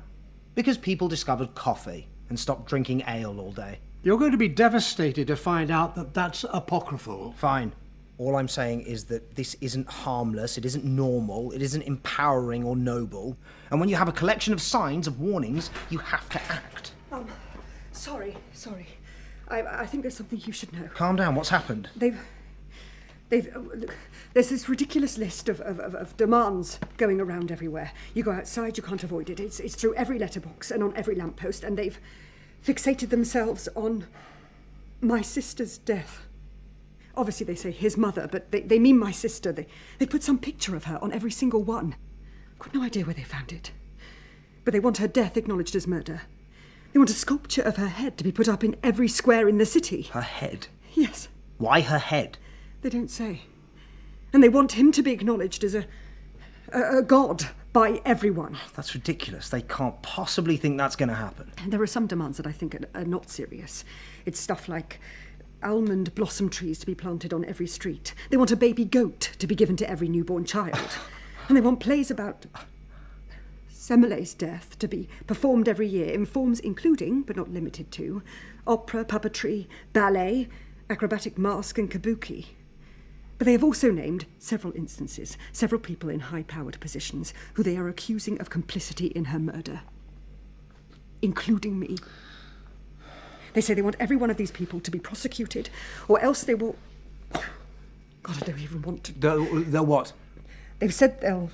Because people discovered coffee and stopped drinking ale all day. You're going to be devastated to find out that that's apocryphal. Fine. All I'm saying is that this isn't harmless, it isn't normal, it isn't empowering or noble. And when you have a collection of signs, of warnings, you have to act. Sorry. I think there's something you should know. Calm down, what's happened? Look, there's this ridiculous list of demands going around everywhere. You go outside, you can't avoid it. It's through every letterbox and on every lamppost, and they've fixated themselves on my sister's death. Obviously they say his mother, but they mean my sister. They put some picture of her on every single one. I've got no idea where they found it. But they want her death acknowledged as murder. They want a sculpture of her head to be put up in every square in the city. Her head? Yes. Why her head? They don't say. And they want him to be acknowledged as a god by everyone. That's ridiculous. They can't possibly think that's going to happen. There are some demands that I think are not serious. It's stuff like almond blossom trees to be planted on every street. They want a baby goat to be given to every newborn child. And they want plays about Semile's death to be performed every year in forms including, but not limited to, opera, puppetry, ballet, acrobatic mask and kabuki. But they have also named several instances, several people in high-powered positions who they are accusing of complicity in her murder, including me. They say they want every one of these people to be prosecuted, or else they will... God, I don't even want to... They'll what? They've said they'll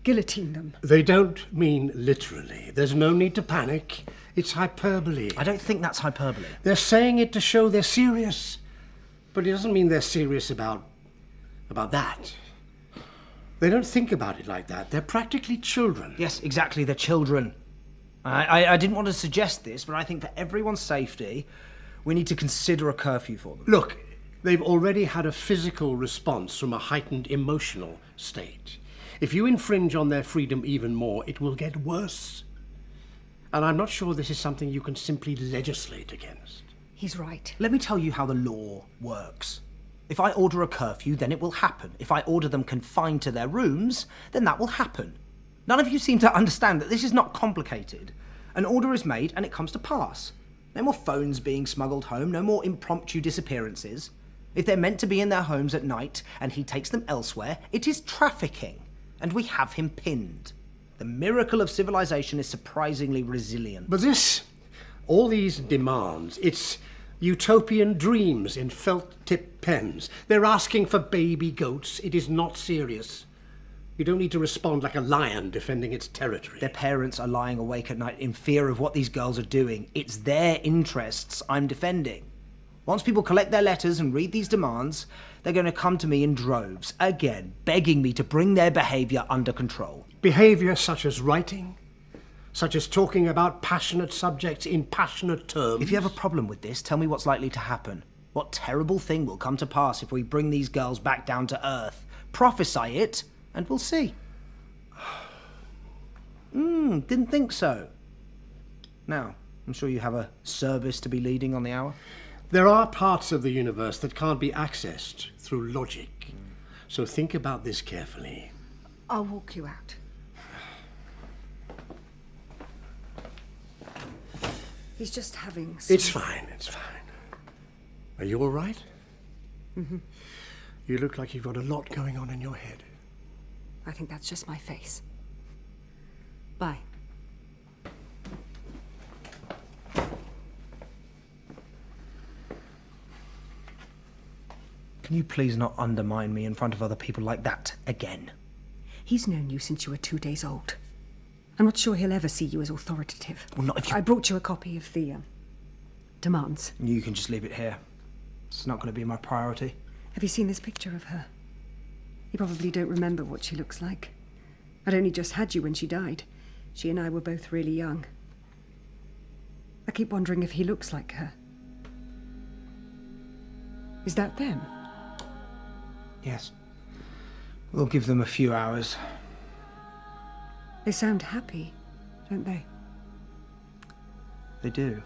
guillotine them. They don't mean literally. There's no need to panic. It's hyperbole. I don't think that's hyperbole. They're saying it to show they're serious. But it doesn't mean they're serious about that. They don't think about it like that. They're practically children. Yes, exactly, they're children. I didn't want to suggest this, but I think for everyone's safety, we need to consider a curfew for them. Look, they've already had a physical response from a heightened emotional state. If you infringe on their freedom even more, it will get worse. And I'm not sure this is something you can simply legislate against. He's right. Let me tell you how the law works. If I order a curfew, then it will happen. If I order them confined to their rooms, then that will happen. None of you seem to understand that this is not complicated. An order is made and it comes to pass. No more phones being smuggled home, no more impromptu disappearances. If they're meant to be in their homes at night and he takes them elsewhere, it is trafficking. And we have him pinned. The miracle of civilization is surprisingly resilient. But all these demands, it's utopian dreams in felt-tip pens. They're asking for baby goats. It is not serious. You don't need to respond like a lion defending its territory. Their parents are lying awake at night in fear of what these girls are doing. It's their interests I'm defending. Once people collect their letters and read these demands, they're going to come to me in droves, again, begging me to bring their behaviour under control. Behaviour such as writing? Such as talking about passionate subjects in passionate terms? If you have a problem with this, tell me what's likely to happen. What terrible thing will come to pass if we bring these girls back down to earth? Prophesy it, and we'll see. Didn't think so. Now, I'm sure you have a service to be leading on the hour. There are parts of the universe that can't be accessed through logic. So think about this carefully. I'll walk you out. He's just having some... It's fine, it's fine. Are you all right? Mm-hmm. You look like you've got a lot going on in your head. I think that's just my face. Bye. Can you please not undermine me in front of other people like that again? He's known you since you were 2 days old. I'm not sure he'll ever see you as authoritative. Well, not if you... I brought you a copy of the demands. You can just leave it here. It's not going to be my priority. Have you seen this picture of her? You probably don't remember what she looks like. I'd only just had you when she died. She and I were both really young. I keep wondering if he looks like her. Is that them? Yes. We'll give them a few hours. They sound happy, don't they? They do.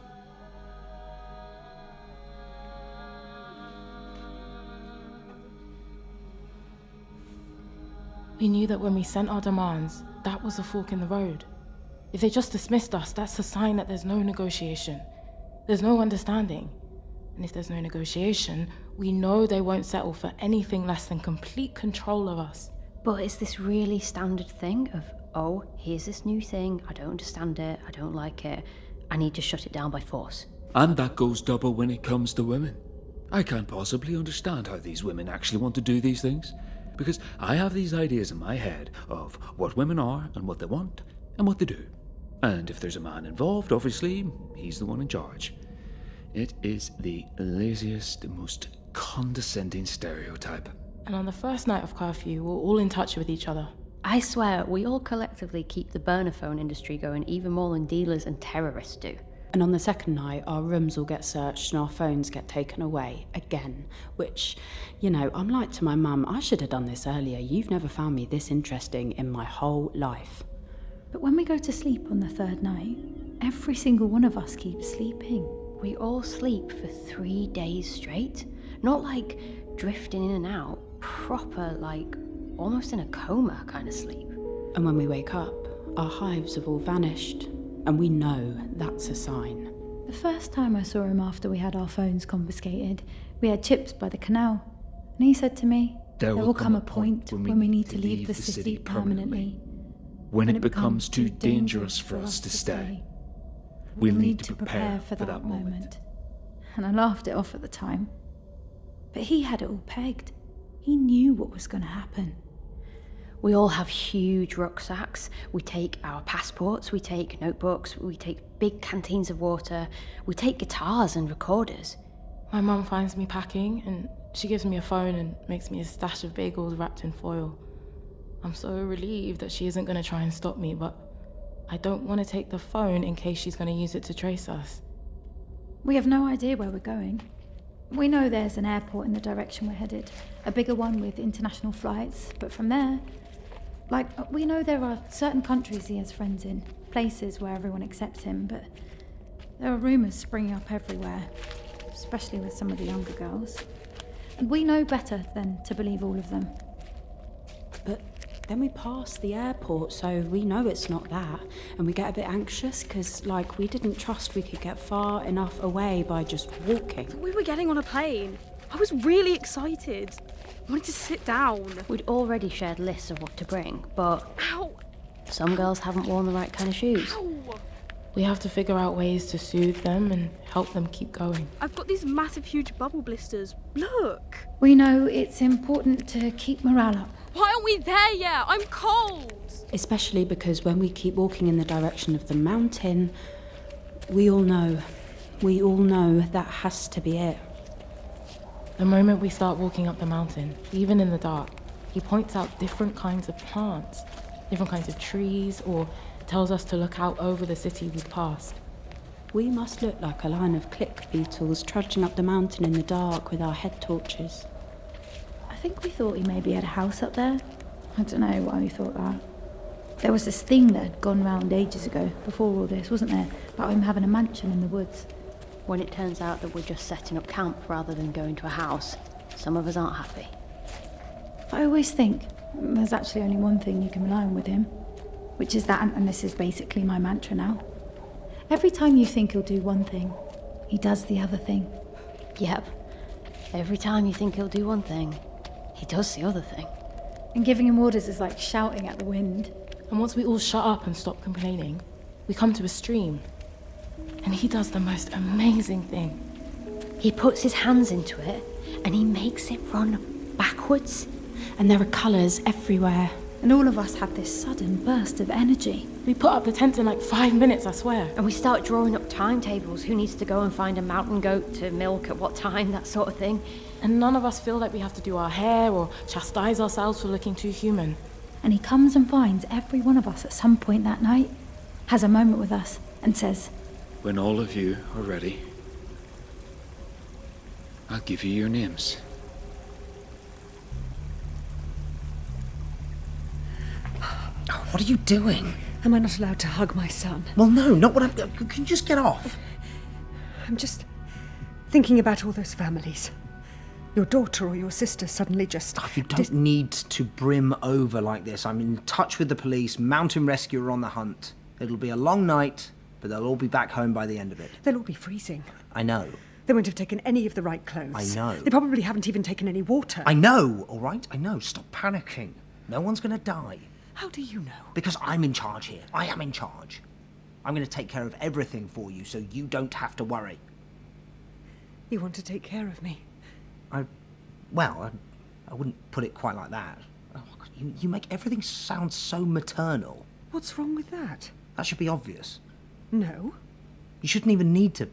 We knew that when we sent our demands, that was a fork in the road. If they just dismissed us, that's a sign that there's no negotiation. There's no understanding. And if there's no negotiation, we know they won't settle for anything less than complete control of us. But is this really standard thing of, oh, here's this new thing, I don't understand it, I don't like it, I need to shut it down by force? And that goes double when it comes to women. I can't possibly understand how these women actually want to do these things, because I have these ideas in my head of what women are and what they want and what they do. And if there's a man involved, obviously, he's the one in charge. It is the laziest, most condescending stereotype. And on the first night of curfew, we're all in touch with each other. I swear, we all collectively keep the burner phone industry going even more than dealers and terrorists do. And on the second night, our rooms will get searched and our phones get taken away again. Which, you know, I'm like to my mum, I should have done this earlier. You've never found me this interesting in my whole life. But when we go to sleep on the third night, every single one of us keeps sleeping. We all sleep for 3 days straight. Not like drifting in and out, proper, like almost in a coma kind of sleep. And when we wake up, our hives have all vanished. And we know that's a sign. The first time I saw him after we had our phones confiscated, we had chips by the canal. And he said to me, there will come a point when we need to leave the city permanently. When it becomes too dangerous for us to stay. We'll need to prepare for that moment. And I laughed it off at the time. But he had it all pegged. He knew what was going to happen. We all have huge rucksacks. We take our passports, we take notebooks, we take big canteens of water, we take guitars and recorders. My mum finds me packing and she gives me a phone and makes me a stash of bagels wrapped in foil. I'm so relieved that she isn't going to try and stop me, but I don't want to take the phone in case she's going to use it to trace us. We have no idea where we're going. We know there's an airport in the direction we're headed, a bigger one with international flights, but from there... we know there are certain countries he has friends in, places where everyone accepts him, but there are rumours springing up everywhere, especially with some of the younger girls. And we know better than to believe all of them. But then we pass the airport, so we know it's not that, and we get a bit anxious because, we didn't trust we could get far enough away by just walking. We were getting on a plane. I was really excited. I wanted to sit down. We'd already shared lists of what to bring, but... Ow! Some girls haven't worn the right kind of shoes. Ow! We have to figure out ways to soothe them and help them keep going. I've got these massive, huge bubble blisters. Look! We know it's important to keep morale up. Why aren't we there yet? I'm cold! Especially because when we keep walking in the direction of the mountain, we all know that has to be it. The moment we start walking up the mountain, even in the dark, he points out different kinds of plants, different kinds of trees, or tells us to look out over the city we've passed. We must look like a line of click beetles trudging up the mountain in the dark with our head torches. I think we thought he maybe had a house up there. I don't know why we thought that. There was this thing that had gone round ages ago, before all this, wasn't there? About him having a mansion in the woods. When it turns out that we're just setting up camp rather than going to a house, some of us aren't happy. I always think there's actually only one thing you can rely on with him, which is that, and this is basically my mantra now. Every time you think he'll do one thing, he does the other thing. Yep. Every time you think he'll do one thing, he does the other thing. And giving him orders is like shouting at the wind. And once we all shut up and stop complaining, we come to a stream. And he does the most amazing thing. He puts his hands into it and he makes it run backwards. And there are colours everywhere. And all of us have this sudden burst of energy. We put up the tent in like 5 minutes, I swear. And we start drawing up timetables. Who needs to go and find a mountain goat to milk at what time, that sort of thing. And none of us feel like we have to do our hair or chastise ourselves for looking too human. And he comes and finds every one of us at some point that night, has a moment with us, and says, When all of you are ready, I'll give you your names. What are you doing? Am I not allowed to hug my son? Well, no, not what I'm... Can you just get off? I'm just thinking about all those families. Your daughter or your sister suddenly just... Oh, you don't need to brim over like this. I'm in touch with the police. Mountain rescue are on the hunt. It'll be a long night, but they'll all be back home by the end of it. They'll all be freezing. I know. They won't have taken any of the right clothes. I know. They probably haven't even taken any water. I know, all right? I know. Stop panicking. No one's going to die. How do you know? Because I'm in charge here. I am in charge. I'm going to take care of everything for you so you don't have to worry. You want to take care of me? I wouldn't put it quite like that. Oh, you make everything sound so maternal. What's wrong with that? That should be obvious. No. You shouldn't even need to...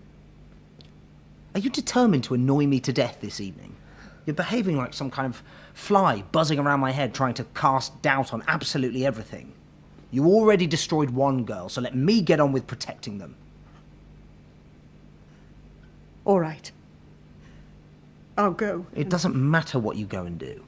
Are you determined to annoy me to death this evening? You're behaving like some kind of fly buzzing around my head trying to cast doubt on absolutely everything. You already destroyed one girl, so let me get on with protecting them. All right. I'll go. It doesn't matter what you go and do.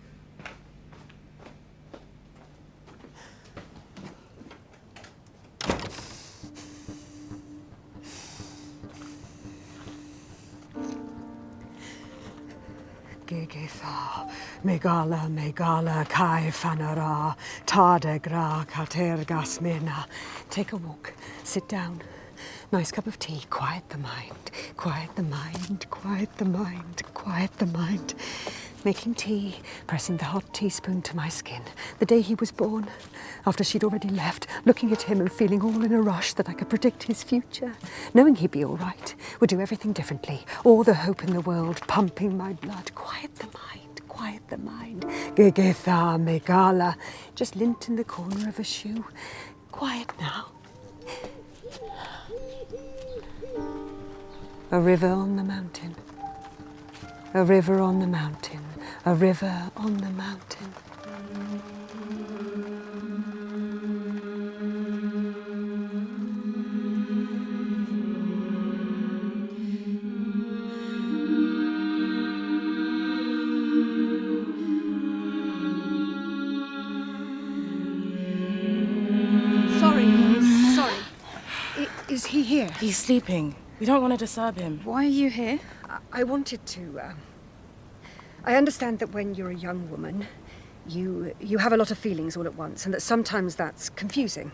Gigitha, megala, kai fanara, tardegra, katergas mina. Take a walk, sit down. Nice cup of tea, quiet the mind, quiet the mind, quiet the mind, quiet the mind. Making tea, pressing the hot teaspoon to my skin. The day he was born, after she'd already left, looking at him and feeling all in a rush that I could predict his future. Knowing he'd be all right, would do everything differently. All the hope in the world, pumping my blood. Quiet the mind, quiet the mind. Gigitha megala, just lint in the corner of a shoe. Quiet now. A river on the mountain. A river on the mountain. A river on the mountain. Sorry. Is he here? He's sleeping. We don't want to disturb him. Why are you here? I wanted to... I understand that when you're a young woman, you have a lot of feelings all at once, and that sometimes that's confusing.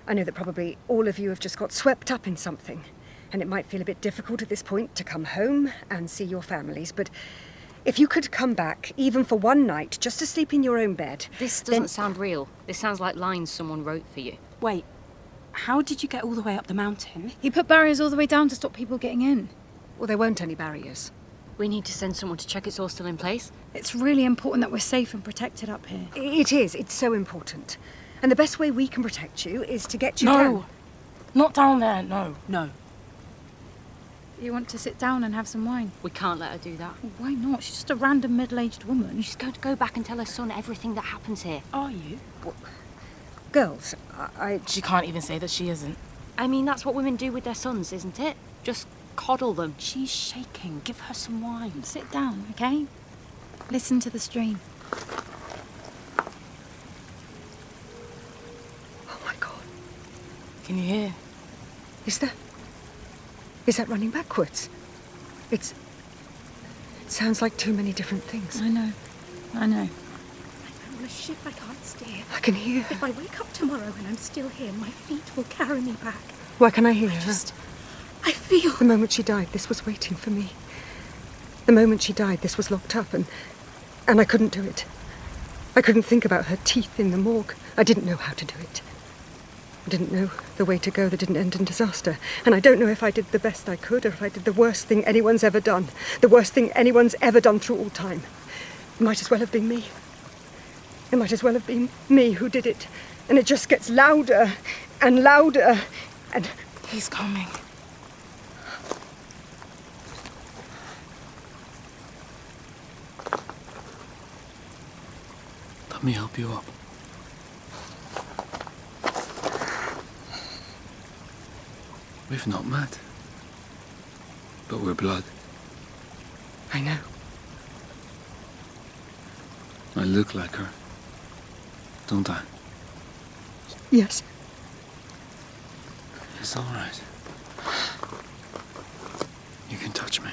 I know that probably all of you have just got swept up in something, and it might feel a bit difficult at this point to come home and see your families, but if you could come back, even for one night, just to sleep in your own bed... This doesn't sound real. This sounds like lines someone wrote for you. Wait. How did you get all the way up the mountain? He put barriers all the way down to stop people getting in. Well, there weren't any barriers. We need to send someone to check it's all still in place. It's really important that we're safe and protected up here. It is. It's so important. And the best way we can protect you is to get you down. No, not down there, no. No. You want to sit down and have some wine? We can't let her do that. Well, why not? She's just a random middle-aged woman. She's going to go back and tell her son everything that happens here. Are you? Girls, She can't even say that she isn't. I mean, that's what women do with their sons, isn't it? Just coddle them. She's shaking. Give her some wine. Sit down, okay? Listen to the stream. Oh my God. Can you hear? Is that running backwards? It sounds like too many different things. I know. I'm on a ship I can't steer. I can hear her. If I wake up tomorrow and I'm still here, my feet will carry me back. Why can I hear her? I feel... The moment she died, this was waiting for me. The moment she died, this was locked up and I couldn't do it. I couldn't think about her teeth in the morgue. I didn't know how to do it. I didn't know the way to go that didn't end in disaster. And I don't know if I did the best I could or if I did the worst thing anyone's ever done. The worst thing anyone's ever done through all time. It might as well have been me. It might as well have been me who did it. And it just gets louder and louder and... He's coming. Let me help you up. We've not met, but we're blood. I know. I look like her, don't I? Yes. It's all right. You can touch me.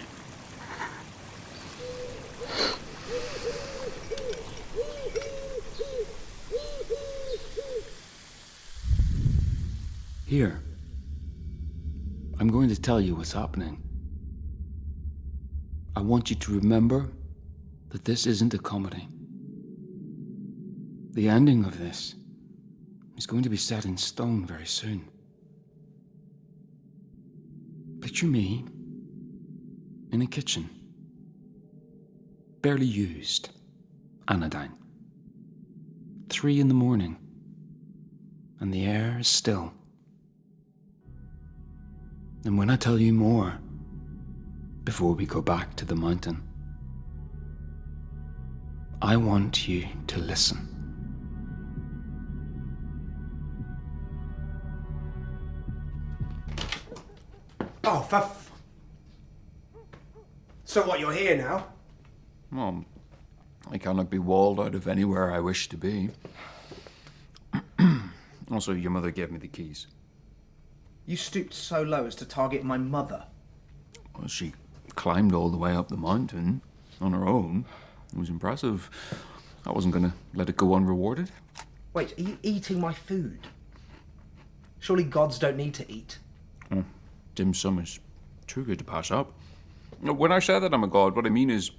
Here. I'm going to tell you what's happening. I want you to remember that this isn't a comedy. The ending of this is going to be set in stone very soon. Picture me in a kitchen, barely used, anodyne. 3 a.m, and the air is still. And when I tell you more, before we go back to the mountain, I want you to listen. Oh, So what, you're here now? Well, I cannot be walled out of anywhere I wish to be. Also, your mother gave me the keys. You stooped so low as to target my mother. Well, she climbed all the way up the mountain on her own. It was impressive. I wasn't going to let it go unrewarded. Wait, are you eating my food? Surely gods don't need to eat. Oh, dim sum is too good to pass up. When I say that I'm a god, what I mean is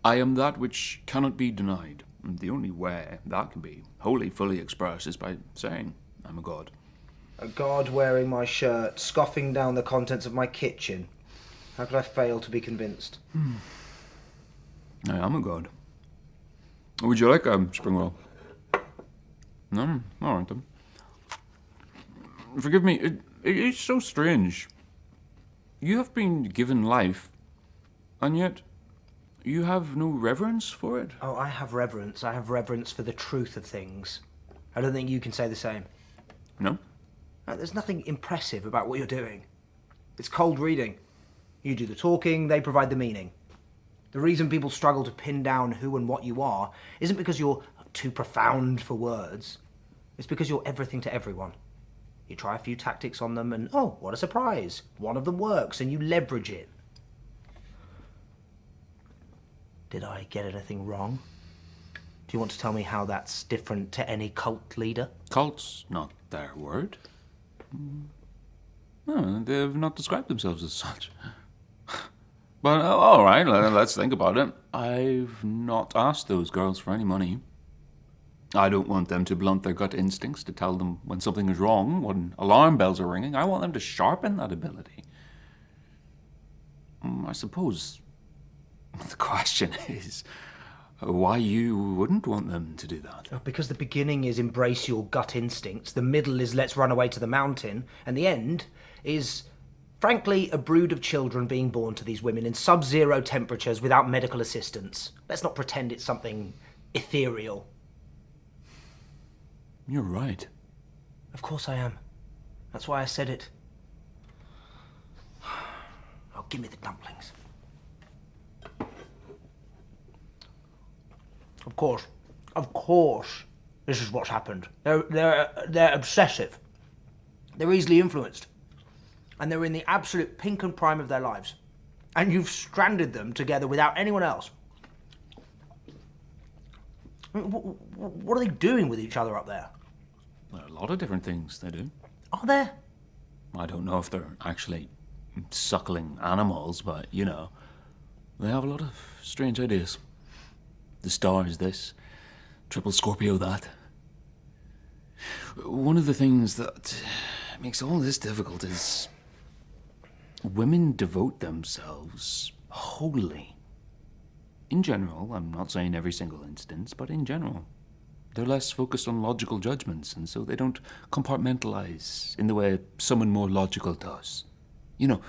I am that which cannot be denied. And the only way that can be wholly, fully expressed is by saying I'm a god. A god wearing my shirt, scoffing down the contents of my kitchen. How could I fail to be convinced? I am a god. Would you like a spring roll? No? All right then. Forgive me, it is so strange. You have been given life, and yet you have no reverence for it? Oh, I have reverence. I have reverence for the truth of things. I don't think you can say the same. No? No, there's nothing impressive about what you're doing. It's cold reading. You do the talking, they provide the meaning. The reason people struggle to pin down who and what you are isn't because you're too profound for words. It's because you're everything to everyone. You try a few tactics on them and, oh, what a surprise. One of them works and you leverage it. Did I get anything wrong? Do you want to tell me how that's different to any cult leader? Cult's not their word. No, they've not described themselves as such. But, all right, let's think about it. I've not asked those girls for any money. I don't want them to blunt their gut instincts to tell them when something is wrong, when alarm bells are ringing. I want them to sharpen that ability. I suppose the question is why you wouldn't want them to do that. Because the beginning is embrace your gut instincts, the middle is let's run away to the mountain, and the end is, frankly, a brood of children being born to these women in sub-zero temperatures without medical assistance. Let's not pretend it's something ethereal. You're right. Of course I am. That's why I said it. Oh, give me the dumplings. Of course, this is what's happened. They're obsessive. They're easily influenced. And they're in the absolute pink and prime of their lives. And you've stranded them together without anyone else. I mean, what are they doing with each other up there? There are a lot of different things they do. Are there? I don't know if they're actually suckling animals, but, you know, they have a lot of strange ideas. The star is this, triple Scorpio that. One of the things that makes all this difficult is women devote themselves wholly. In general, I'm not saying every single instance, but in general, they're less focused on logical judgments, and so they don't compartmentalize in the way someone more logical does. You know,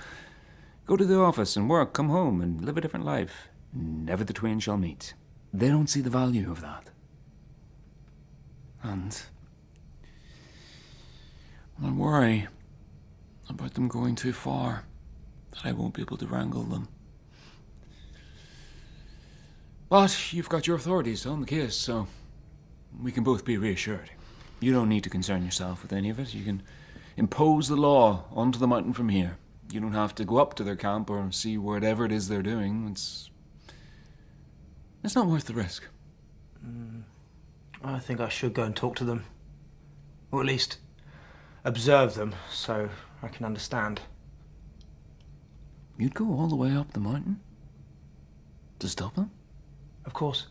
go to the office and work, come home and live a different life. Never the twain shall meet. They don't see the value of that. And I worry about them going too far, that I won't be able to wrangle them. But you've got your authorities on the case, so we can both be reassured. You don't need to concern yourself with any of it. You can impose the law onto the mountain from here. You don't have to go up to their camp or see whatever it is they're doing. It's not worth the risk. I think I should go and talk to them. Or at least observe them so I can understand. You'd go all the way up the mountain? To stop them? Of course.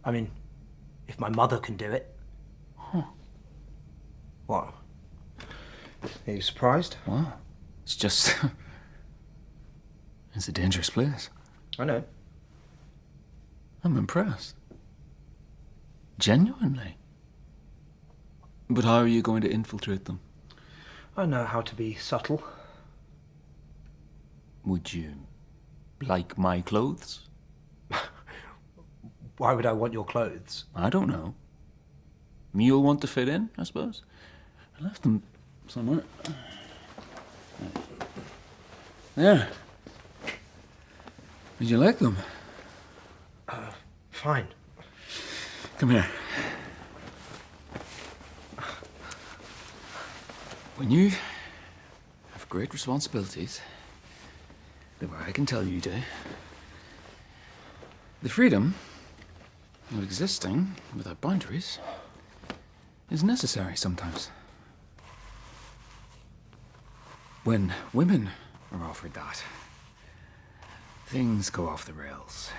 I mean, if my mother can do it. Huh. What? Are you surprised? Wow. It's just... it's a dangerous place. I know. I'm impressed. Genuinely. But how are you going to infiltrate them? I know how to be subtle. Would you like my clothes? Why would I want your clothes? I don't know. You'll want to fit in, I suppose. I left them somewhere. There. Did you like them? Fine. Come here. When you have great responsibilities, the way I can tell you to, the freedom of existing without boundaries is necessary sometimes. When women are offered that, things go off the rails.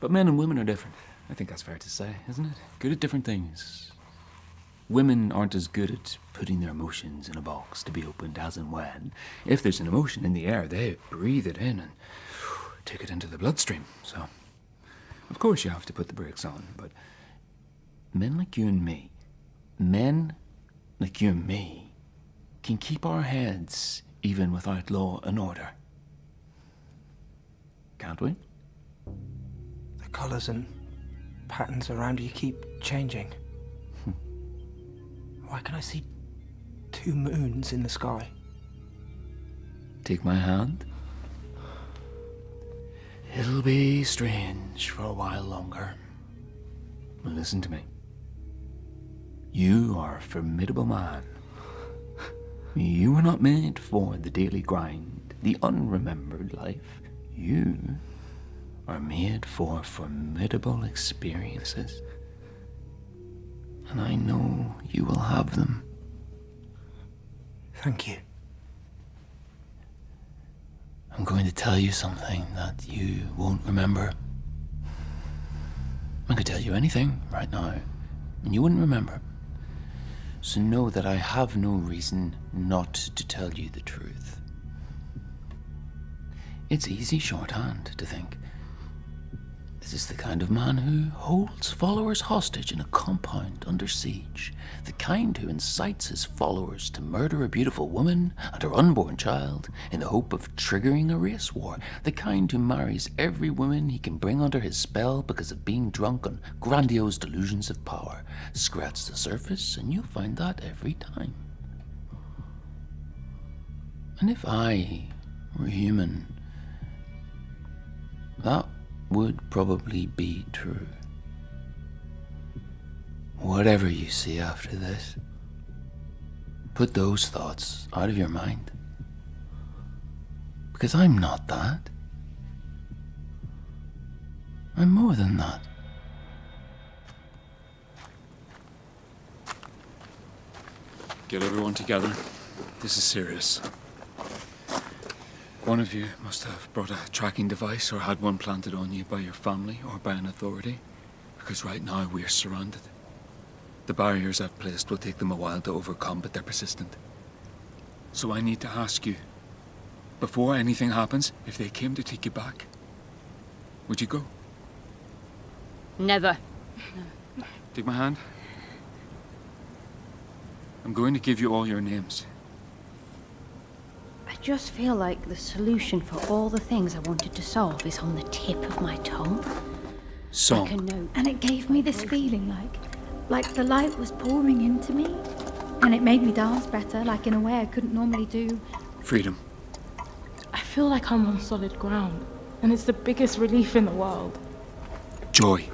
But men and women are different. I think that's fair to say, isn't it? Good at different things. Women aren't as good at putting their emotions in a box to be opened as and when. If there's an emotion in the air, they breathe it in and take it into the bloodstream. So, of course you have to put the brakes on, but men like you and me, can keep our heads even without law and order. Can't we? The colours and patterns around you keep changing. Why can I see 2 moons in the sky? Take my hand. It'll be strange for a while longer. But listen to me. You are a formidable man. You were not made for the daily grind, the unremembered life. You are made for formidable experiences. And I know you will have them. Thank you. I'm going to tell you something that you won't remember. I could tell you anything right now. and you wouldn't remember. So know that I have no reason not to tell you the truth. It's easy shorthand to think, this is the kind of man who holds followers hostage in a compound under siege, the kind who incites his followers to murder a beautiful woman and her unborn child in the hope of triggering a race war, the kind who marries every woman he can bring under his spell because of being drunk on grandiose delusions of power. Scratch the surface and you'll find that every time. And if I were human, that would probably be true. Whatever you see after this, put those thoughts out of your mind. Because I'm not that. I'm more than that. Get everyone together. This is serious. One of you must have brought a tracking device or had one planted on you by your family or by an authority, because right now we're surrounded. The barriers I've placed will take them a while to overcome, but they're persistent. So I need to ask you, before anything happens, if they came to take you back, would you go? Never. Take my hand. I'm going to give you all your names. I just feel like the solution for all the things I wanted to solve is on the tip of my tongue. Song. Like a note. And it gave me this feeling like the light was pouring into me. And it made me dance better, like in a way I couldn't normally do. Freedom. I feel like I'm on solid ground, and it's the biggest relief in the world. Joy.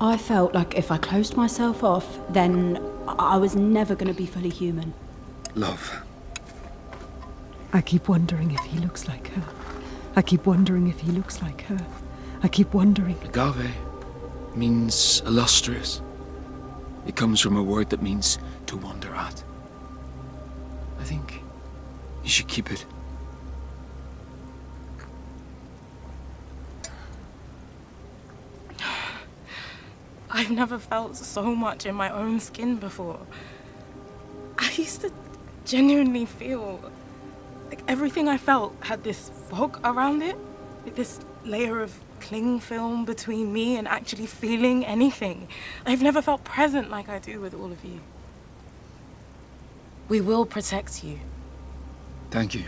I felt like if I closed myself off, then I was never going to be fully human. Love. I keep wondering if he looks like her. I keep wondering if he looks like her. I keep wondering. Agave means illustrious. It comes from a word that means to wonder at. I think you should keep it. I've never felt so much in my own skin before. I used to genuinely feel like everything I felt had this fog around it, like this layer of cling film between me and actually feeling anything. I've never felt present like I do with all of you. We will protect you. Thank you.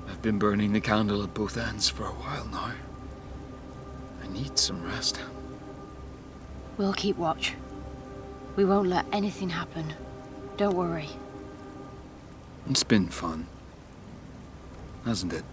I've been burning the candle at both ends for a while now. I need some rest. We'll keep watch. We won't let anything happen. Don't worry. It's been fun, hasn't it?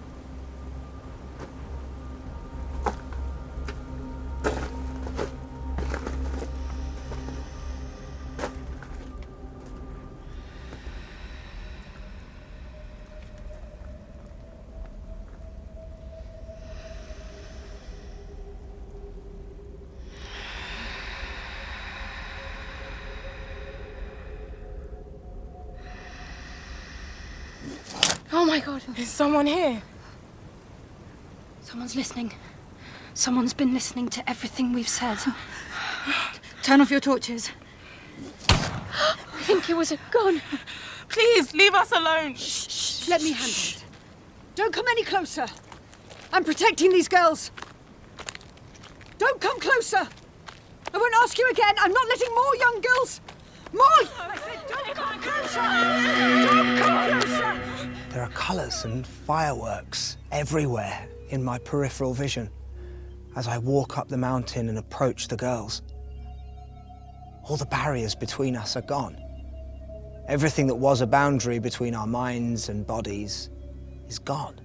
Oh my God, is someone here? Someone's listening. Someone's been listening to everything we've said. Turn off your torches. I think it was a gun. Please, leave us alone. Shh. Let me handle it. Don't come any closer. I'm protecting these girls. Don't come closer. I won't ask you again. I'm not letting more young girls. More! I said don't come closer. Don't come closer. There are colours and fireworks everywhere in my peripheral vision as I walk up the mountain and approach the girls. All the barriers between us are gone. Everything that was a boundary between our minds and bodies is gone.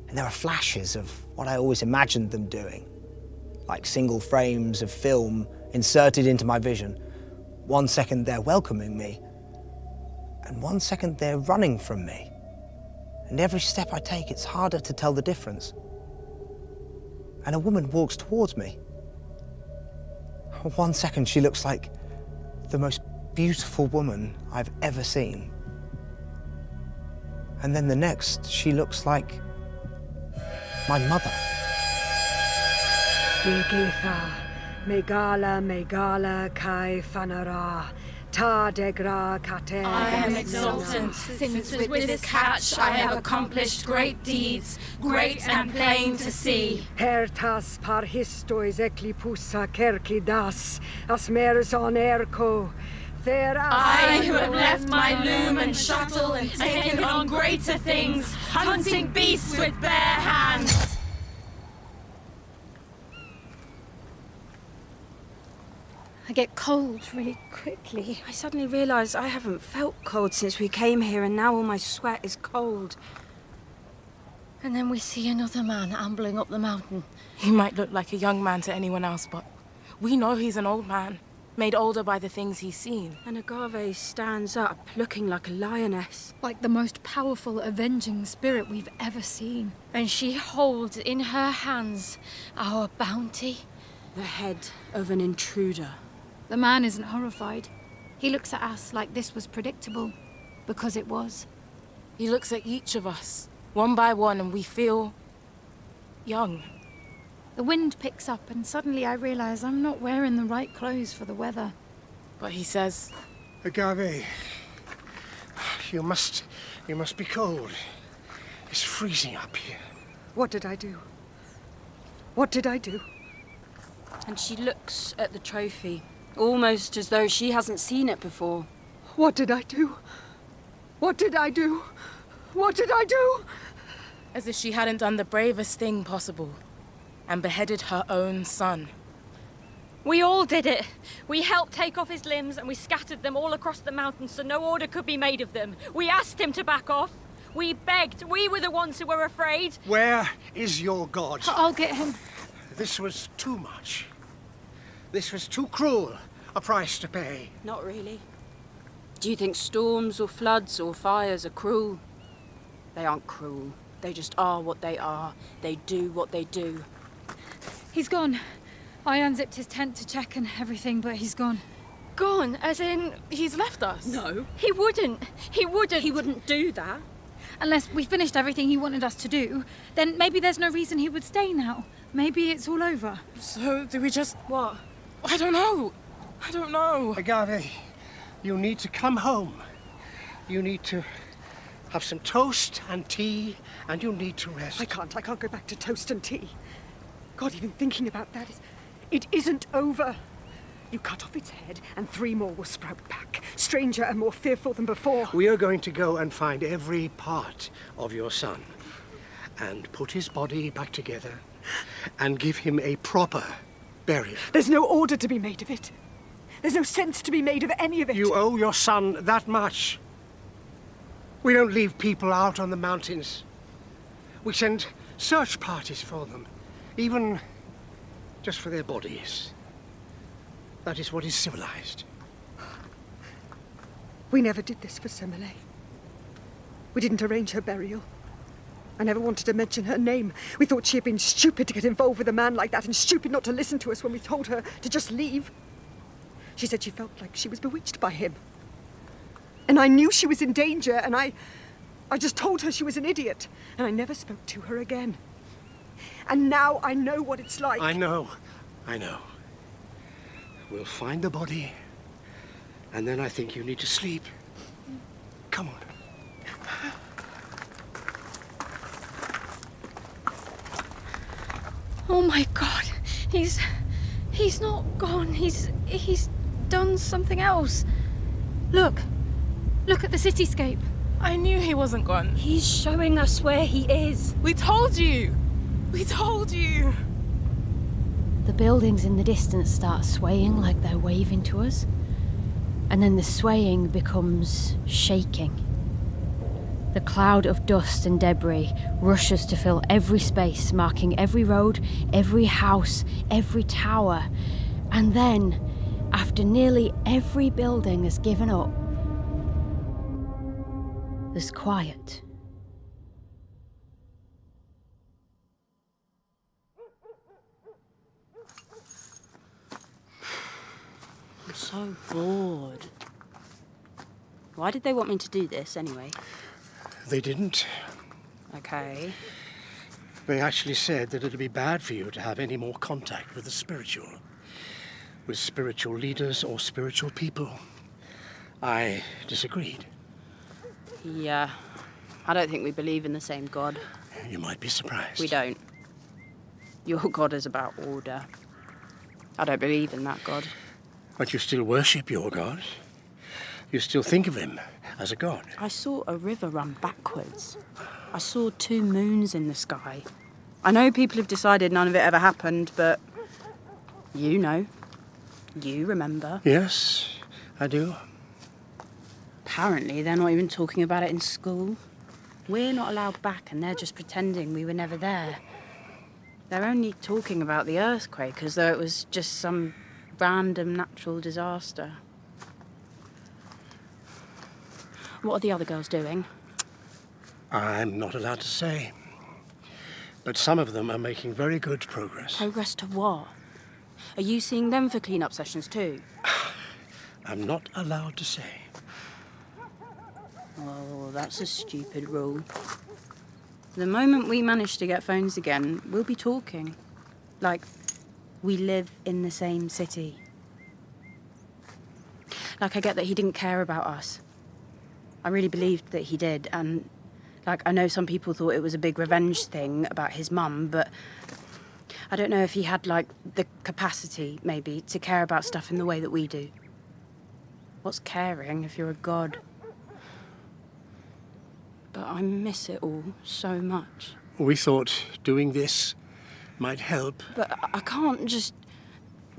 And there are flashes of what I always imagined them doing, like single frames of film inserted into my vision. 1 second they're welcoming me, and 1 second they're running from me. And every step I take, it's harder to tell the difference. And a woman walks towards me. 1 second she looks like the most beautiful woman I've ever seen. And then the next, she looks like my mother. Digitha, Megala kai fanara. Ta degra kate. I am exultant, since with this catch I have accomplished great deeds, great and plain to see. Hertas par histois eclipusa cercidas, asmeres on erco. I who have left my loom and shuttle and taken on greater things, hunting beasts with bare hands. I get cold really quickly. I suddenly realise I haven't felt cold since we came here, and now all my sweat is cold. And then we see another man ambling up the mountain. He might look like a young man to anyone else, but we know he's an old man, made older by the things he's seen. And Agave stands up, looking like a lioness. Like the most powerful, avenging spirit we've ever seen. And she holds in her hands our bounty. The head of an intruder. The man isn't horrified. He looks at us like this was predictable, because it was. He looks at each of us, one by one, and we feel young. The wind picks up, and suddenly I realize I'm not wearing the right clothes for the weather. But he says, Agave, you must be cold. It's freezing up here. What did I do? What did I do? And she looks at the trophy, almost as though she hasn't seen it before. What did I do? What did I do? What did I do? As if she hadn't done the bravest thing possible, and beheaded her own son. We all did it. We helped take off his limbs, and we scattered them all across the mountains so no order could be made of them. We asked him to back off. We begged. We were the ones who were afraid. Where is your god? I'll get him. This was too much. This was too cruel a price to pay. Not really. Do you think storms or floods or fires are cruel? They aren't cruel. They just are what they are. They do what they do. He's gone. I unzipped his tent to check and everything, but he's gone. Gone? As in, he's left us? No. He wouldn't. He wouldn't. He wouldn't do that. Unless we finished everything he wanted us to do, then maybe there's no reason he would stay now. Maybe it's all over. So, do we just... What? I don't know. I don't know. Agave, you need to come home. You need to have some toast and tea, and you need to rest. I can't go back to toast and tea. God, even thinking about that it isn't over. You cut off its head, and 3 more will sprout back, stranger and more fearful than before. We are going to go and find every part of your son, and put his body back together, and give him a proper burial. There's no order to be made of it. There's no sense to be made of any of it. You owe your son that much. We don't leave people out on the mountains. We send search parties for them, even just for their bodies. That is what is civilized. We never did this for Semele. We didn't arrange her burial. I never wanted to mention her name. We thought she had been stupid to get involved with a man like that, and stupid not to listen to us when we told her to just leave. She said she felt like she was bewitched by him. And I knew she was in danger, and I just told her she was an idiot, and I never spoke to her again. And now I know what it's like. I know. We'll find the body, and then I think you need to sleep. Come on. Oh my God, he's not gone. He's done something else. Look at the cityscape. I knew he wasn't gone. He's showing us where he is. We told you. We told you. The buildings in the distance start swaying like they're waving to us. And then the swaying becomes shaking. The cloud of dust and debris rushes to fill every space, marking every road, every house, every tower. And then, after nearly every building has given up, there's quiet. I'm so bored. Why did they want me to do this, anyway? They didn't. Okay. They actually said that it'd be bad for you to have any more contact with the spiritual. with spiritual leaders or spiritual people. I disagreed. Yeah, I don't think we believe in the same God. You might be surprised. We don't. Your God is about order. I don't believe in that God. But you still worship your God. You still think of him as a god. I saw a river run backwards. I saw 2 moons in the sky. I know people have decided none of it ever happened, but you know. You remember. Yes, I do. Apparently, they're not even talking about it in school. We're not allowed back, and they're just pretending we were never there. They're only talking about the earthquake as though it was just some random natural disaster. What are the other girls doing? I'm not allowed to say. But some of them are making very good progress. Progress to what? Are you seeing them for clean-up sessions too? I'm not allowed to say. Oh, that's a stupid rule. The moment we manage to get phones again, we'll be talking. Like, we live in the same city. Like, I get that he didn't care about us. I really believed that he did, and, like, I know some people thought it was a big revenge thing about his mum, but I don't know if he had, like, the capacity, maybe, to care about stuff in the way that we do. What's caring if you're a god? But I miss it all so much. We thought doing this might help. But I can't just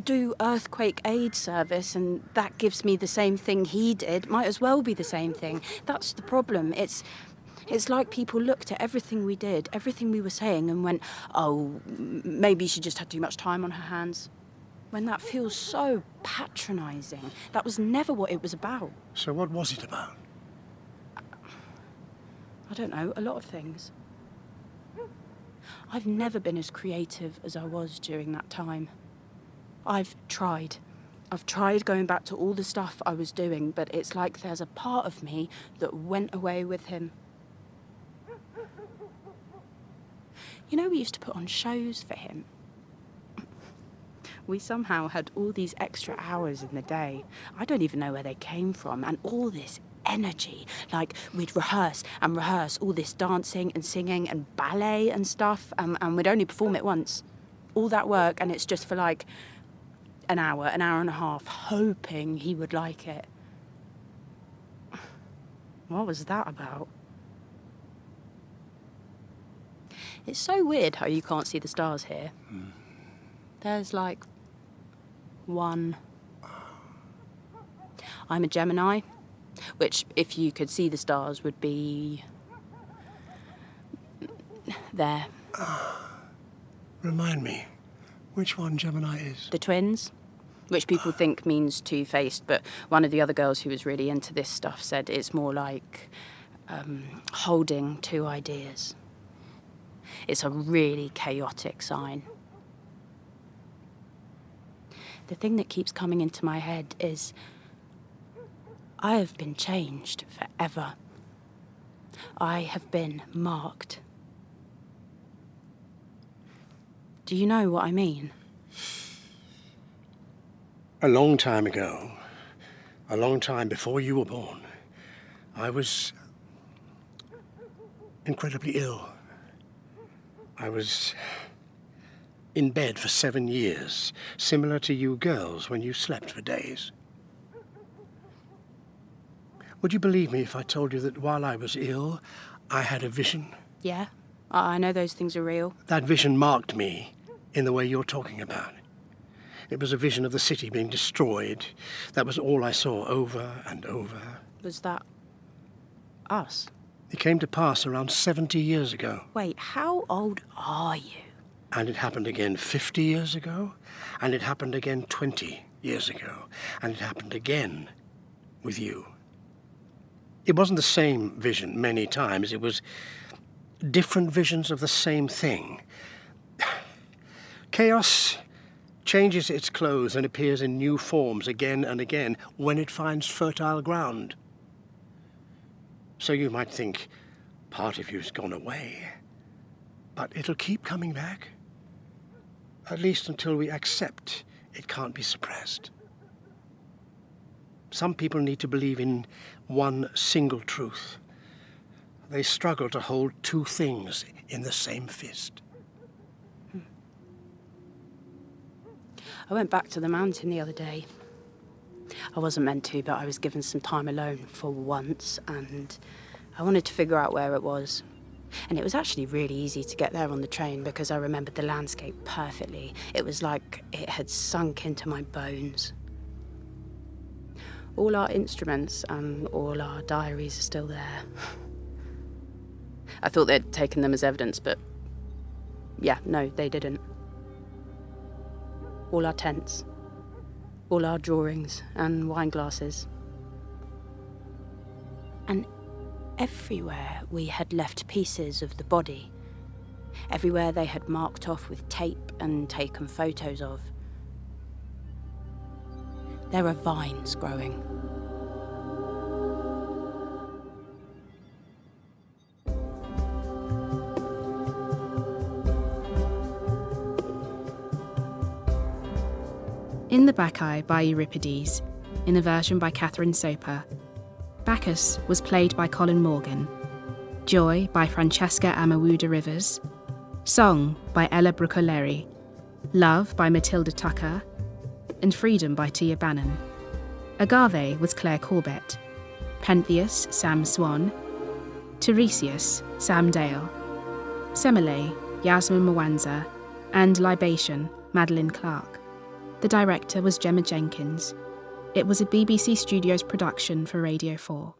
do earthquake aid service and that gives me the same thing he did. Might as well be the same thing. That's the problem. It's like people looked at everything we did, everything we were saying, and went, oh, maybe she just had too much time on her hands. When that feels so patronising. That was never what it was about. So what was it about? I don't know, a lot of things. I've never been as creative as I was during that time. I've tried going back to all the stuff I was doing, but it's like there's a part of me that went away with him. You know, we used to put on shows for him. We somehow had all these extra hours in the day. I don't even know where they came from, and all this energy. Like, we'd rehearse all this dancing and singing and ballet and stuff, and we'd only perform it once. All that work, and it's just for like an hour and a half, hoping he would like it. What was that about? It's so weird how you can't see the stars here. There's like one. I'm a Gemini, which, if you could see the stars, would be there. Remind me, which one Gemini is? The twins, which people think means two-faced, but one of the other girls who was really into this stuff said it's more like holding two ideas. It's a really chaotic sign. The thing that keeps coming into my head is I have been changed forever. I have been marked. Do you know what I mean? A long time ago, a long time before you were born, I was incredibly ill. I was in bed for 7 years, similar to you girls when you slept for days. Would you believe me if I told you that while I was ill, I had a vision? Yeah, I know those things are real. That vision marked me in the way you're talking about. It was a vision of the city being destroyed. That was all I saw over and over. Was that us? It came to pass around 70 years ago. Wait, how old are you? And it happened again 50 years ago, and it happened again 20 years ago, and it happened again with you. It wasn't the same vision many times. It was different visions of the same thing. Chaos changes its clothes and appears in new forms again and again when it finds fertile ground. So you might think part of you's gone away, but it'll keep coming back. At least until we accept it can't be suppressed. Some people need to believe in one single truth. They struggle to hold two things in the same fist. I went back to the mountain the other day. I wasn't meant to, but I was given some time alone for once, and I wanted to figure out where it was. And it was actually really easy to get there on the train because I remembered the landscape perfectly. It was like it had sunk into my bones. All our instruments and all our diaries are still there. I thought they'd taken them as evidence, but yeah, no, they didn't. All our tents, all our drawings and wine glasses. And everywhere we had left pieces of the body. Everywhere they had marked off with tape and taken photos of. There are vines growing. In the Bacchae by Euripides, in a version by Catherine Soper, Bacchus was played by Colin Morgan, Joy by Francesca Amawuda Rivers, Song by Ella Brucoleri, Love by Matilda Tucker, and Freedom by Tia Bannon. Agave was Claire Corbett, Pentheus, Sam Swan, Tiresias, Sam Dale, Semele, Yasmin Mwanza, and Libation, Madeline Clark. The director was Gemma Jenkins. It was a BBC Studios production for Radio 4.